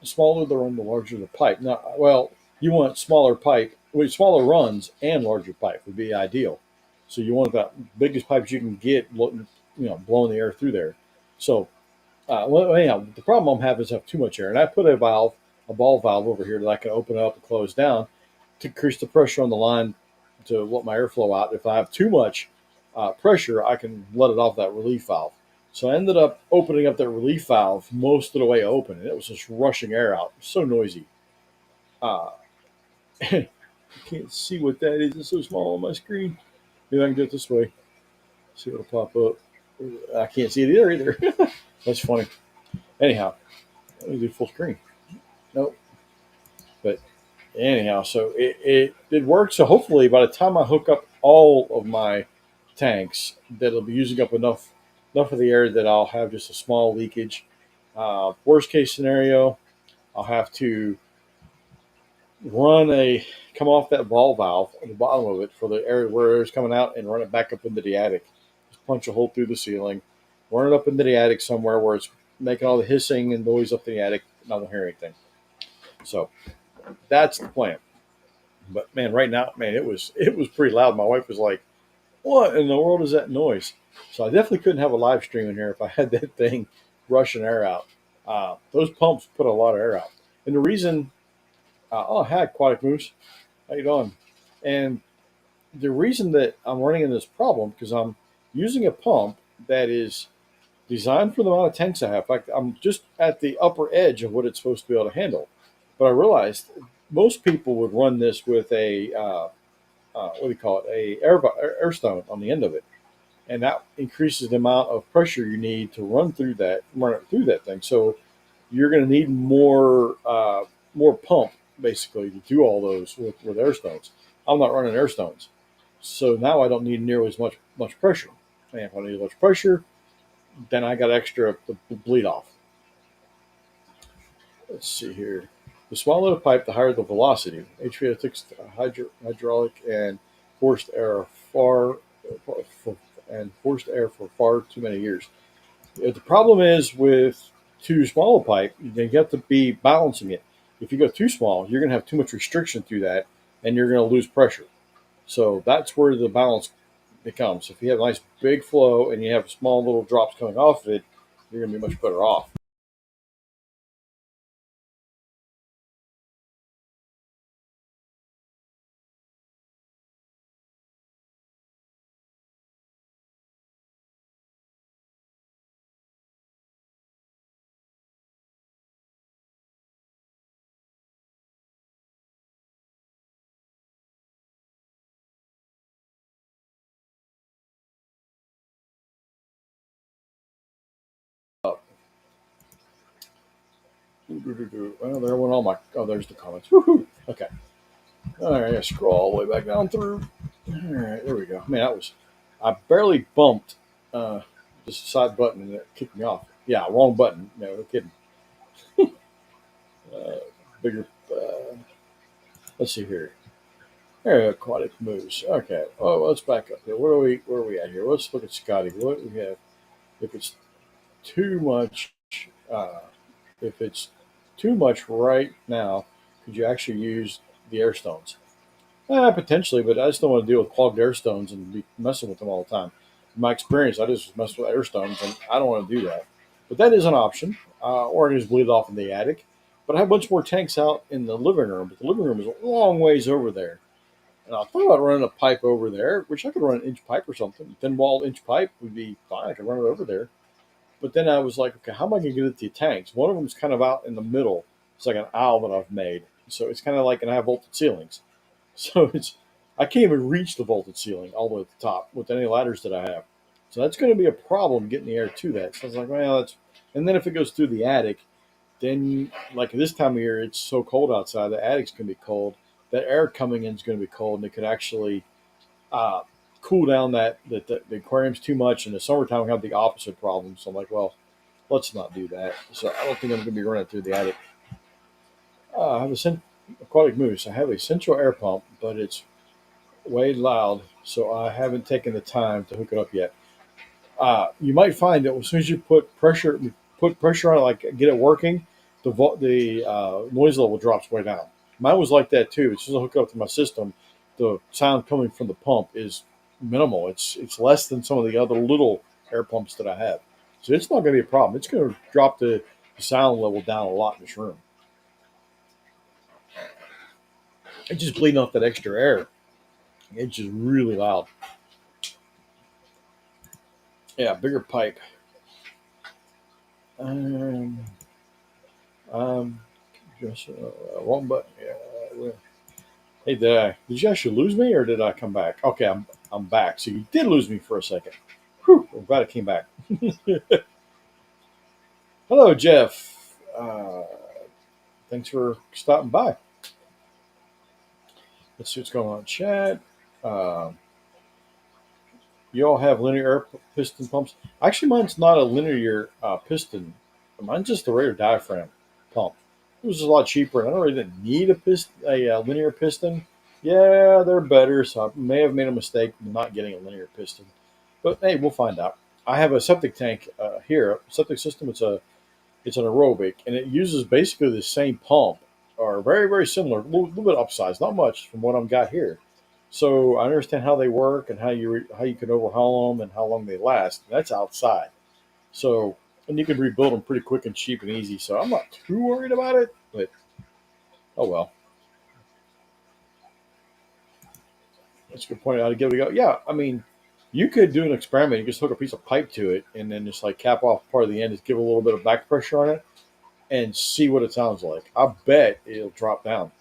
the smaller the run, the larger the pipe. Now, well, you want smaller pipe, well, smaller runs and larger pipe would be ideal. So you want the biggest pipes you can get, blowing the air through there. So, well, anyhow, the problem I'm having is I have too much air, and I put a ball valve over here that I can open up and close down to increase the pressure on the line to let my airflow out. If I have too much pressure, I can let it off that relief valve. So I ended up opening up that relief valve most of the way open, and it was just rushing air out. It was so noisy. Uh, I can't see what that is. It's so small on my screen. Maybe I can do it this way. See what'll pop up. I can't see it either. That's funny. Anyhow, let me do full screen. Nope. But anyhow, so it worked. So hopefully, by the time I hook up all of my tanks, that'll be using up enough of the air that I'll have just a small leakage. Worst case scenario, I'll have to run a come off that ball valve at the bottom of it for the area where air is coming out and run it back up into the attic. Just punch a hole through the ceiling, run it up into the attic somewhere where it's making all the hissing and noise up in the attic. And I don't hear anything. So that's the plan. But man, right now, man, it was pretty loud. My wife was like, "What in the world is that noise?" So I definitely couldn't have a live stream in here if I had that thing rushing air out. Those pumps put a lot of air out, and the reason, oh, hi, Aquatic Moose, how you doing? And the reason that I'm running into this problem because I'm using a pump that is designed for the amount of tanks I have. In fact, I'm just at the upper edge of what it's supposed to be able to handle. But I realized most people would run this with a what do you call it? Air stone on the end of it, and that increases the amount of pressure you need to run it through that thing. So you're going to need more pump basically to do all those with air stones. I'm not running air stones, so now I don't need nearly as much pressure. And if I need as much pressure, then I got extra to bleed off. Let's see here. The smaller the pipe, the higher the velocity. HVAC, hydraulic, and forced air far for, and forced air for far too many years. The problem is with too small a pipe, you have to be balancing it. If you go too small, you're going to have too much restriction through that, and you're going to lose pressure. So that's where the balance becomes. If you have a nice big flow and you have small little drops coming off of it, you're going to be much better off. Well, there went all my. Oh, there's the comments. Woohoo! Okay. All right, I gotta scroll all the way back down through. All right, there we go. Man, that was. I barely bumped uh, just a side button and it kicked me off. Yeah, wrong button. No kidding. Uh, bigger. Let's see here. There, aquatic moves. Okay. Oh, let's back up here. Where are we at here? Let's look at Scotty. What we have? If it's too much, uh, if it's too much right now, could you actually use the air stones. Potentially, but I just don't want to deal with clogged air stones and be messing with them all the time. In my experience, I just mess with air stones, and I don't want to do that. But that is an option, or I can just bleed it off in the attic. But I have a bunch more tanks out in the living room, but the living room is a long ways over there. And I thought about running a pipe over there, which I could run an inch pipe or something. Thin wall inch pipe would be fine. I could run it over there. But then I was like, okay, how am I going to get it to the tanks? One of them is kind of out in the middle. It's like an aisle that I've made. So it's kind of like, and I have vaulted ceilings. So it's, I can't even reach the vaulted ceiling all the way at the top with any ladders that I have. So that's going to be a problem getting the air to that. So I was like, well, that's, and then if it goes through the attic, then like this time of year, it's so cold outside, the attic's going to be cold. That air coming in is going to be cold, and it could actually uh, cool down the aquarium's too much. In the summertime, we have the opposite problem. So I'm like, well, let's not do that. So I don't think I'm going to be running through the attic. I have a aquatic moose. I have a central air pump, but it's way loud, so I haven't taken the time to hook it up yet. You might find that as soon as you put pressure on it, like get it working, the noise level drops way down. Mine was like that too. As soon as I hook it up to my system, the sound coming from the pump is minimal. It's less than some of the other little air pumps that I have. So it's not going to be a problem. It's going to drop the sound level down a lot in this room. It's just bleeding off that extra air. It's just really loud. Yeah, bigger pipe. Um, um, just wrong button. Yeah. Hey, did you actually lose me, or did I come back? Okay, I'm back. So you did lose me for a second. Whew, I'm glad I came back. Hello, Jeff. Thanks for stopping by. Let's see what's going on in chat. Um, you all have linear air piston pumps. Actually, mine's not a linear piston. Mine's just a regular diaphragm pump. It was just a lot cheaper, and I don't really didn't need a linear piston. Yeah, they're better, so I may have made a mistake not getting a linear piston. But hey, we'll find out. I have a septic tank here, a septic system. It's an aerobic, and it uses basically the same pump, or very similar, little bit upsized, not much from what I've got here. So I understand how they work and how you can overhaul them and how long they last. That's outside. So and you can rebuild them pretty quick and cheap and easy. So I'm not too worried about it. But oh well, that's a good point. How to give it a go. Yeah, I mean, you could do an experiment. You just hook a piece of pipe to it and then just like cap off part of the end, just give a little bit of back pressure on it and see what it sounds like. I bet it'll drop down.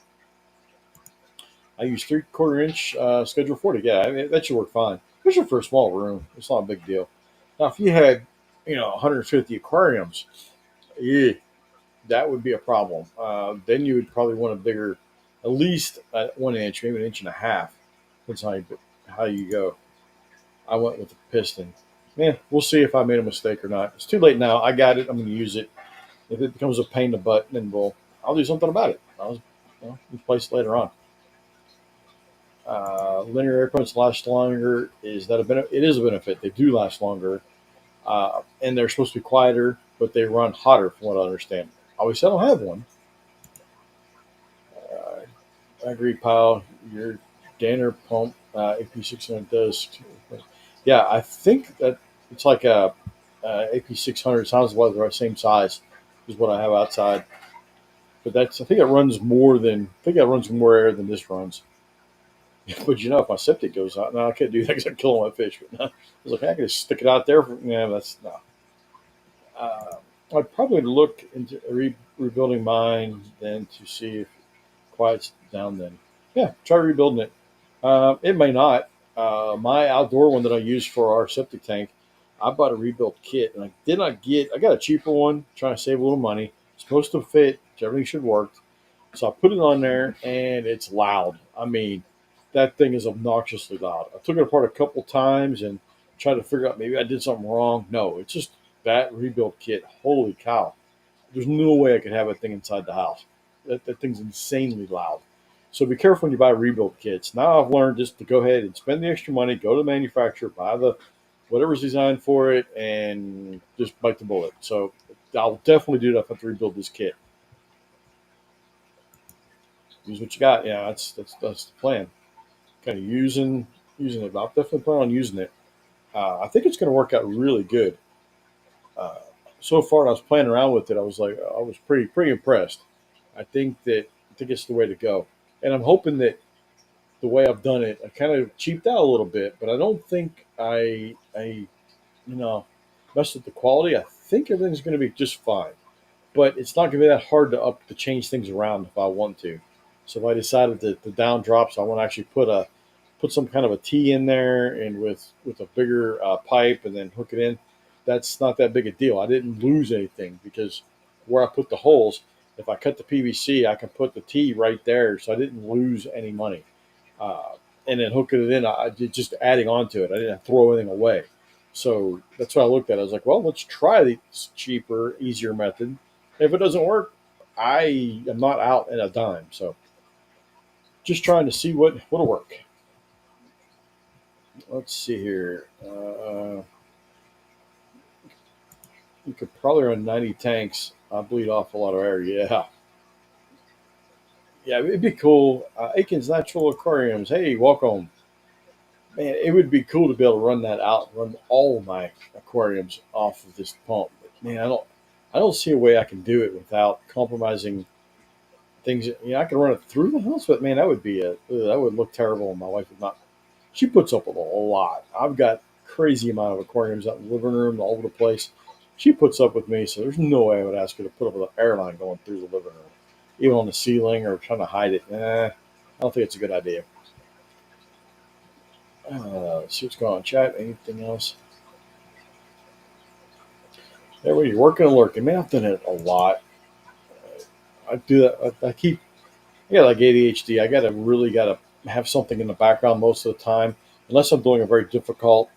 I use 3/4 inch Schedule 40. Yeah, I mean, that should work fine. Especially for a small room. It's not a big deal. Now, if you had, 150 aquariums, yeah, that would be a problem. Then you would probably want a bigger, at least 1 inch, maybe an inch and a half. Depends how you go. I went with the piston. Yeah, we'll see if I made a mistake or not. It's too late now. I got it. I'm going to use it. If it becomes a pain in the butt, then I'll do something about it. I'll replace it later on. Linear air pumps last longer. Is that a benefit? It is a benefit. They do last longer, and they're supposed to be quieter, but they run hotter, from what I understand. Obviously, I don't have one. Uh, I agree, Kyle. Your Danner pump AP600 does. Yeah, I think that it's like a AP600. Sounds like the same size as what I have outside. But I think it runs more than. I think it runs more air than this runs. But if my septic goes out, no, I can't do that because I'm killing my fish. But no, I was like, I can just stick it out there. Yeah, that's no. I'd probably look into rebuilding mine then to see if it quiets down. Then, yeah, try rebuilding it. It may not. My outdoor one that I use for our septic tank, I bought a rebuild kit, and I did not get. I got a cheaper one, trying to save a little money. It's supposed to fit. Everything should work. So I put it on there, and it's loud. I mean, that thing is obnoxiously loud. I took it apart a couple times and tried to figure out maybe I did something wrong. No, it's just that rebuild kit. Holy cow! There's no way I could have that thing inside the house. That thing's insanely loud. So be careful when you buy rebuild kits. Now I've learned just to go ahead and spend the extra money, go to the manufacturer, buy the whatever's designed for it, and just bite the bullet. So I'll definitely do that if I have to rebuild this kit. use what you got. Yeah, that's the plan. Kind of using it. I'll definitely plan on using it. I think it's going to work out really good. Uh, so far, when I was playing around with it, I was pretty impressed. I think it's the way to go, and I'm hoping that the way I've done it, I kind of cheaped out a little bit, but I don't think I you know messed with the quality. I think everything's going to be just fine, but it's not going to be that hard to change things around if I want to. So if I decided that the down drops, I want to actually put some kind of a T in there and with a bigger pipe and then hook it in. That's not that big a deal. I didn't lose anything because where I put the holes, if I cut the PVC, I can put the T right there, so I didn't lose any money. Uh, and then hooking it in, I did just adding on to it. I didn't throw anything away. So that's what I looked at. I was like, well, let's try the cheaper, easier method. If it doesn't work, I am not out in a dime. So just trying to see what'll work. Let's see here. You could probably run 90 tanks. I bleed off a lot of air. Yeah. Yeah, it'd be cool. Aiken's Natural Aquariums. Hey, welcome. Man, it would be cool to be able to run that out, run all of my aquariums off of this pump. But man, I don't see a way I can do it without compromising things. I can run it through the house, but man, that would look terrible. And my wife would not. She puts up with a lot. I've got crazy amount of aquariums out in the living room, all over the place. She puts up with me, so there's no way I would ask her to put up with an airline going through the living room, even on the ceiling or trying to hide it. I don't think it's a good idea. Let's see what's going on in chat. Anything else? Everybody, you're working and lurking. Man, I've done it a lot. I do that. I keep. I got like ADHD. Got to have something in the background most of the time, unless I'm doing a very difficult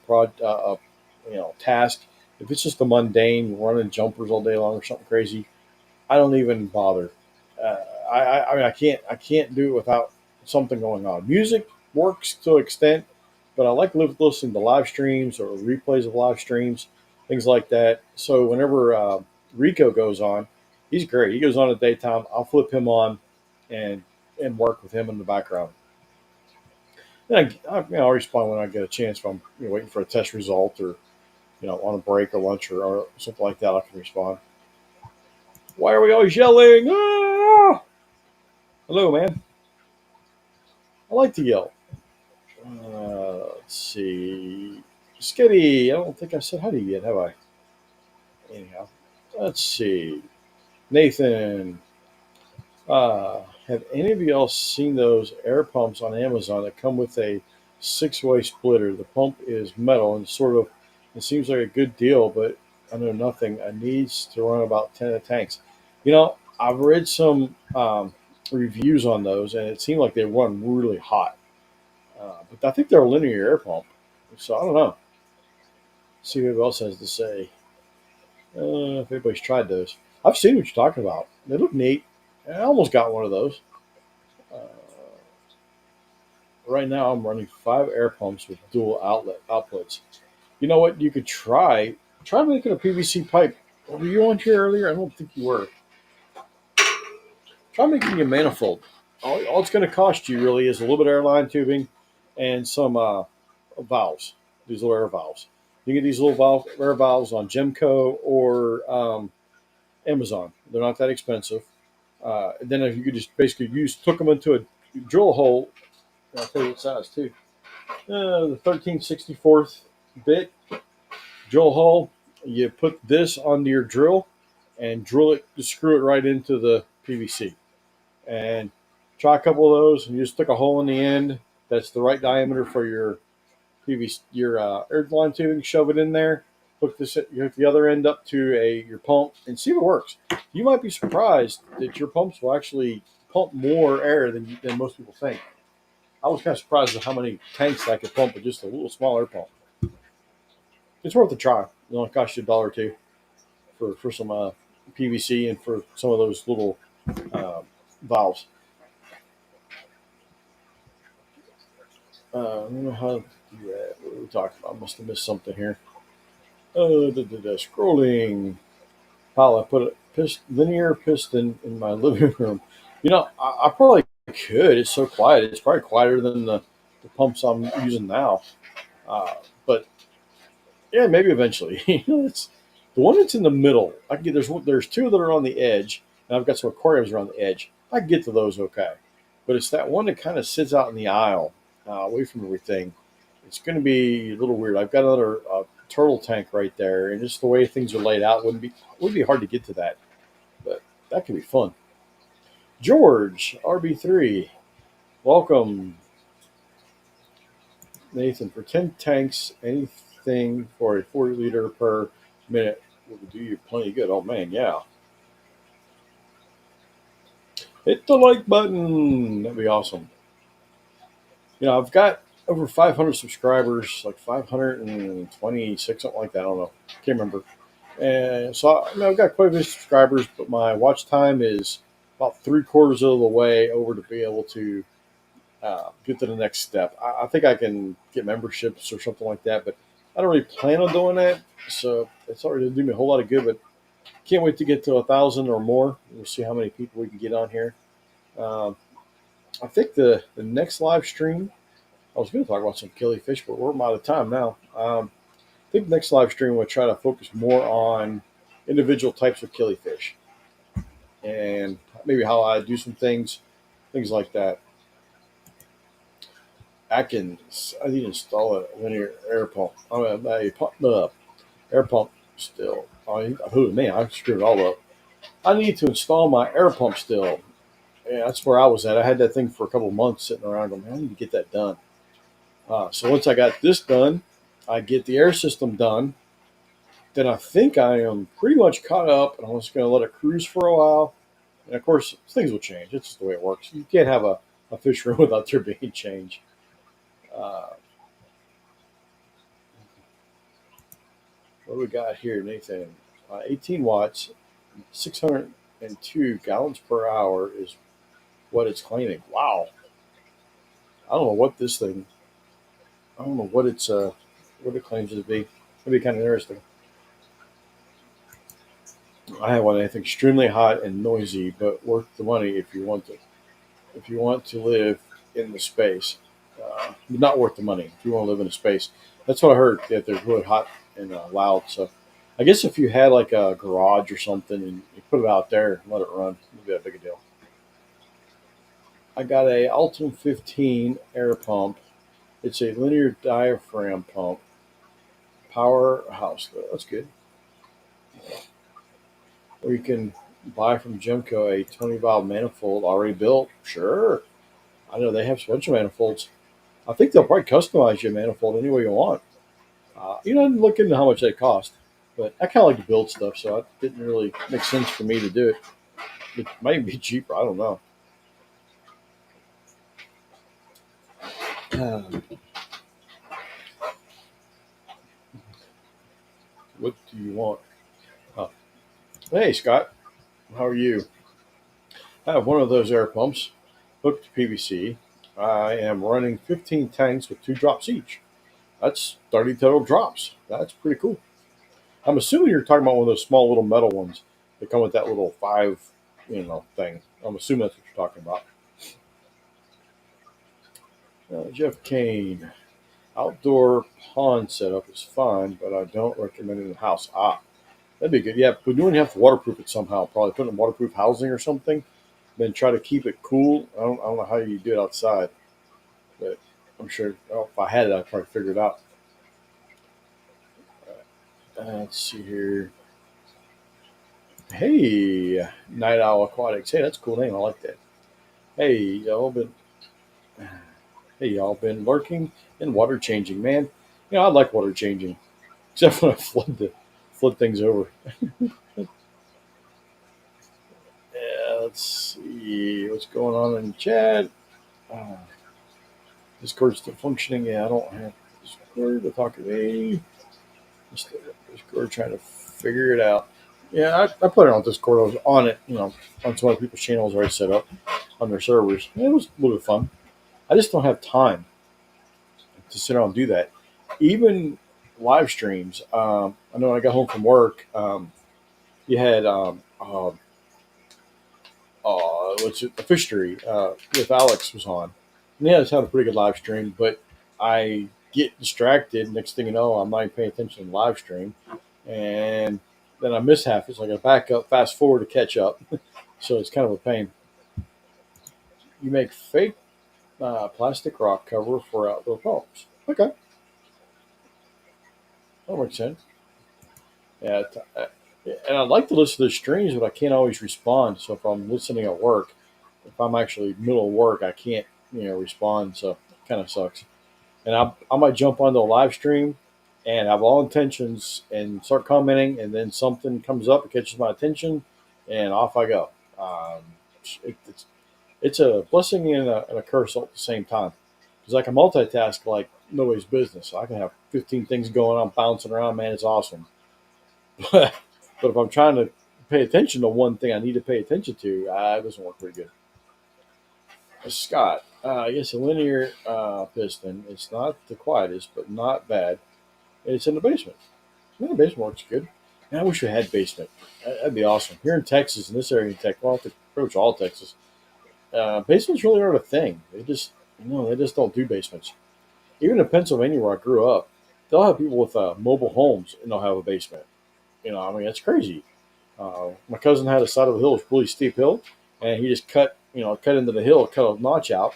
task. If it's just a mundane running jumpers all day long or something crazy, I don't even bother. Uh, I mean, I can't do it without something going on. Music works to an extent, but I like listening to live streams or replays of live streams, things like that. So whenever Rico goes on, he's great. He goes on at daytime. I'll flip him on and work with him in the background. Then I'll respond when I get a chance. If I'm waiting for a test result or on a break or lunch or something like that, I can respond. Why are we always yelling? Ah! Hello, man. I like to yell. Let's see. Skitty, I don't think I said hi to you yet, have I? Anyhow, let's see. Nathan, have any of you else seen those air pumps on Amazon that come with a six-way splitter? The pump is metal and it seems like a good deal, but I know nothing. I needs to run about 10 of tanks. I've read some reviews on those, and it seemed like they run really hot. But I think they're a linear air pump, so I don't know. See what else has to say. If anybody's tried those, I've seen what you're talking about. They look neat. I almost got one of those. Uh, right now, I'm running 5 air pumps with dual outlet outputs. You know what? You could try making a PVC pipe. Were you on here earlier? I don't think you were. Try making a manifold. All it's going to cost you really is a little bit of airline tubing and some valves. These little air valves. You can get these little air valves on Gemco or Amazon. They're not that expensive. Then if you could just basically hook them into a drill hole. I'll tell you what size too. The 13/64 bit drill hole. You put this onto your drill and drill it. Just screw it right into the PVC and try a couple of those. And you just stick a hole in the end. That's the right diameter for your PVC, your airline tubing. Shove it in there. Hook the other end up to your pump and see if it works. You might be surprised that your pumps will actually pump more air than most people think. I was kind of surprised at how many tanks I could pump with just a little smaller pump. It's worth a try. It only cost you $1 or two for some PVC and for some of those little uh, valves. I don't know how to do that. What are we talking about? I must have missed something here. Scrolling. Pal, I put a linear piston in my living room. I probably could. It's so quiet. It's probably quieter than the pumps I'm using now. But yeah, maybe eventually. It's the one that's in the middle. I can get there's two that are on the edge, and I've got some aquariums around the edge. I can get to those okay, but it's that one that kind of sits out in the aisle, away from everything. It's going to be a little weird. I've got another turtle tank right there, and just the way things are laid out wouldn't be hard to get to that, but that could be fun. George RB3, welcome, Nathan. For 10 tanks, anything for a 40 liter per minute will do you plenty good. Oh man, yeah. Hit the like button. That'd be awesome. I've got over 500 subscribers, like 526, something like that. I don't know. Can't remember. And so I've got quite a few subscribers, but my watch time is about three-quarters of the way over to be able to get to the next step. I think I can get memberships or something like that, but I don't really plan on doing that. So it's already going to do me a whole lot of good, but can't wait to get to 1,000 or more. We'll see how many people we can get on here. Um, I think the next live stream, I was going to talk about some killifish, but we're out of time now. I think next live stream we'll try to focus more on individual types of killifish and maybe how I do some things like that. I need to install a linear air pump. Air pump still. Oh man, I screwed it all up. I need to install my air pump still. Yeah, that's where I was at. I had that thing for a couple of months sitting around going, man, I need to get that done. So once I got this done, I get the air system done. Then I think I am pretty much caught up, and I'm just going to let it cruise for a while. And of course, things will change. It's just the way it works. You can't have a fish room without there being change. Uh, what do we got here, Nathan? 18 watts, 602 gallons per hour is what it's claiming. Wow. I don't know what this thing. I don't know what it claims to be. It'd be kind of interesting. I have one I think extremely hot and noisy, but worth the money if you want to live in the space. Not worth the money if you want to live in a space. That's what I heard. That they're really hot and loud. So I guess if you had like a garage or something and you put it out there and let it run, it'd be that big a deal. I got a Altum 15 air pump. It's a linear diaphragm pump. Powerhouse. That's good. Or you can buy from Gemco a 20 valve manifold already built. Sure. I know they have a bunch of manifolds. I think they'll probably customize your manifold any way you want. I didn't look into how much they cost, but I kind of like to build stuff, so it didn't really make sense for me to do it. It might be cheaper. I don't know. Um, what do you want? Oh. Hey, Scott. How are you? I have one of those air pumps hooked to PVC. I am running 15 tanks with 2 drops each. That's 30 total drops. That's pretty cool. I'm assuming you're talking about one of those small little metal ones that come with that little five, thing. I'm assuming that's what you're talking about. Jeff Kane. Outdoor pond setup is fine, but I don't recommend it in the house. That'd be good. Yeah, but you would have to waterproof it somehow. Probably put it in waterproof housing or something. Then try to keep it cool. I don't know how you do it outside, but I'm sure if I had it, I'd probably figure it out. Let's see here. Hey, Night Owl Aquatics. Hey, that's a cool name. I like that. Hey, y'all been lurking and water changing, man. I like water changing, except when I flood things over. Yeah, let's see what's going on in the chat. Uh, Discord's still functioning. Yeah, I don't have Discord to talk to me. Discord trying to figure it out. Yeah, I put it on Discord. I was on it, on some other people's channels already set up on their servers. It was a little bit fun. I just don't have time to sit around and do that. Even live streams. I know when I got home from work, you had what's it, the fishery with Alex was on. And yeah, it's had a pretty good live stream, but I get distracted. Next thing you know, I'm not even paying attention to the live stream, and then I miss half it. So I got to back up, fast forward to catch up. So it's kind of a pain. You make fake plastic rock cover for outdoor poems. Okay, that makes sense. Yeah, and I'd like to listen to the streams, but I can't always respond. So if I'm listening at work, if I'm actually middle of work, I can't respond. So it kind of sucks. And I might jump onto a live stream and have all intentions and start commenting, and then something comes up, it catches my attention, and off I go. Um, it, it's it's a blessing and a curse all at the same time because I can multitask like nobody's business. I can have 15 things going on, bouncing around. Man, it's awesome. But if I'm trying to pay attention to one thing I need to pay attention to, it doesn't work pretty good. Scott, yes, a linear piston. It's not the quietest, but not bad. It's in the basement. Yeah, the basement works good. Man, I wish we had basement. That'd be awesome. Here in Texas, in this area in Texas, well, pretty much all Texas, basements really aren't a thing. They just don't do basements. Even in Pennsylvania, where I grew up, they'll have people with mobile homes and they'll have a basement. I mean, that's crazy. My cousin had a side of a hill, it was a really steep hill, and he just cut into the hill, cut a notch out,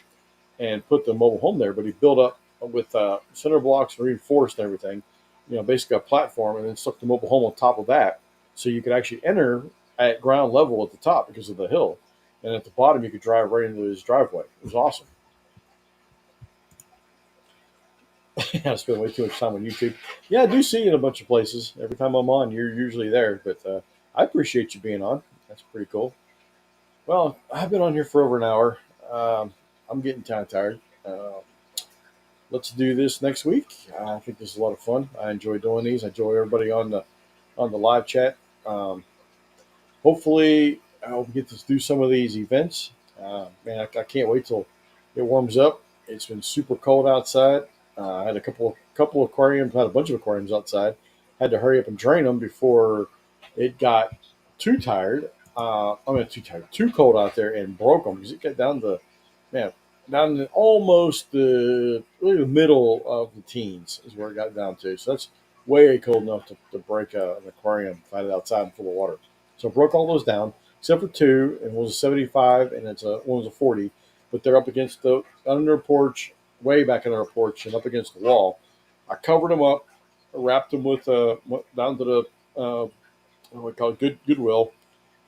and put the mobile home there. But he built up with cinder blocks and reinforced and everything, basically a platform, and then stuck the mobile home on top of that, so you could actually enter at ground level at the top because of the hill, and at the bottom you could drive right into his driveway. It was awesome. I spend way too much time on YouTube. Yeah, I do see you in a bunch of places. Every time I'm on, you're usually there. But I appreciate you being on. That's pretty cool. Well, I've been on here for over an hour. I'm getting kind of tired. Let's do this next week. I think this is a lot of fun. I enjoy doing these. I enjoy everybody on the live chat. Hopefully, I'll get to do some of these events. Man, I can't wait till it warms up. It's been super cold outside. I had a couple aquariums, had a bunch of aquariums outside. Had to hurry up and drain them before it got too tired. Too tired, too cold out there, and broke them because it got man, down to almost really the middle of the teens is where it got down to. So that's way cold enough to break an aquarium if I had it outside and full of water. So I broke all those down except for two, and one was a 75 and one was a 40, but they're up against the under porch, way back in our porch, and up against the wall. I covered them up, wrapped them with went down to the what we call it, Goodwill.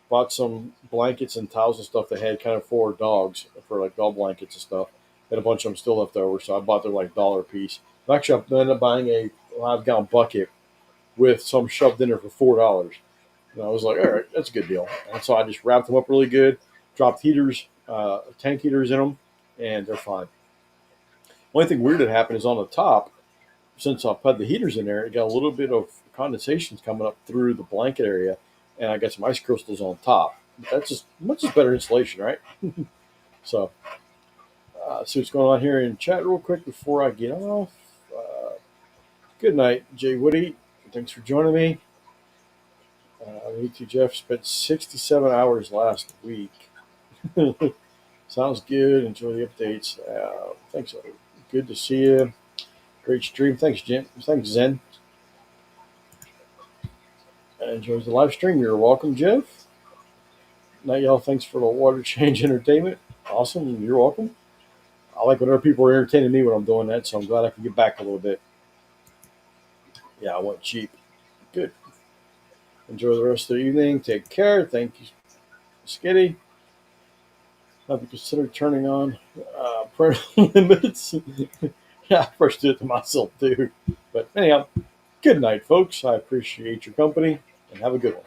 Bought some blankets and towels and stuff they had kind of for dogs, for like dog blankets and stuff. Had a bunch of them still left over, so I bought them like $1 a piece. Actually, I ended up buying a 5-gallon bucket with some shoved in there for $4. And I was like, all right, that's a good deal. And so I just wrapped them up really good, dropped heaters, tank heaters in them, and they're fine. Only thing weird that happened is on the top, since I've had the heaters in there, it got a little bit of condensations coming up through the blanket area, and I got some ice crystals on top. That's just much better insulation, right? So, see what's going on here in chat real quick before I get off. Good night, Jay Woody. Thanks for joining me. Me too, Jeff. Spent 67 hours last week. Sounds good. Enjoy the updates. Thanks. Good to see you. Great stream. Thanks, Jim. Thanks, Zen. Enjoys the live stream. You're welcome, Jeff. Night, y'all. Thanks for the water change entertainment. Awesome. You're welcome. I like whenever people are entertaining me when I'm doing that, so I'm glad I can get back a little bit. Yeah, I went cheap. Good. Enjoy the rest of the evening. Take care. Thank you, Skitty. Have you considered turning on parental limits? Yeah, I first did it to myself too. But anyhow, good night, folks. I appreciate your company and have a good one.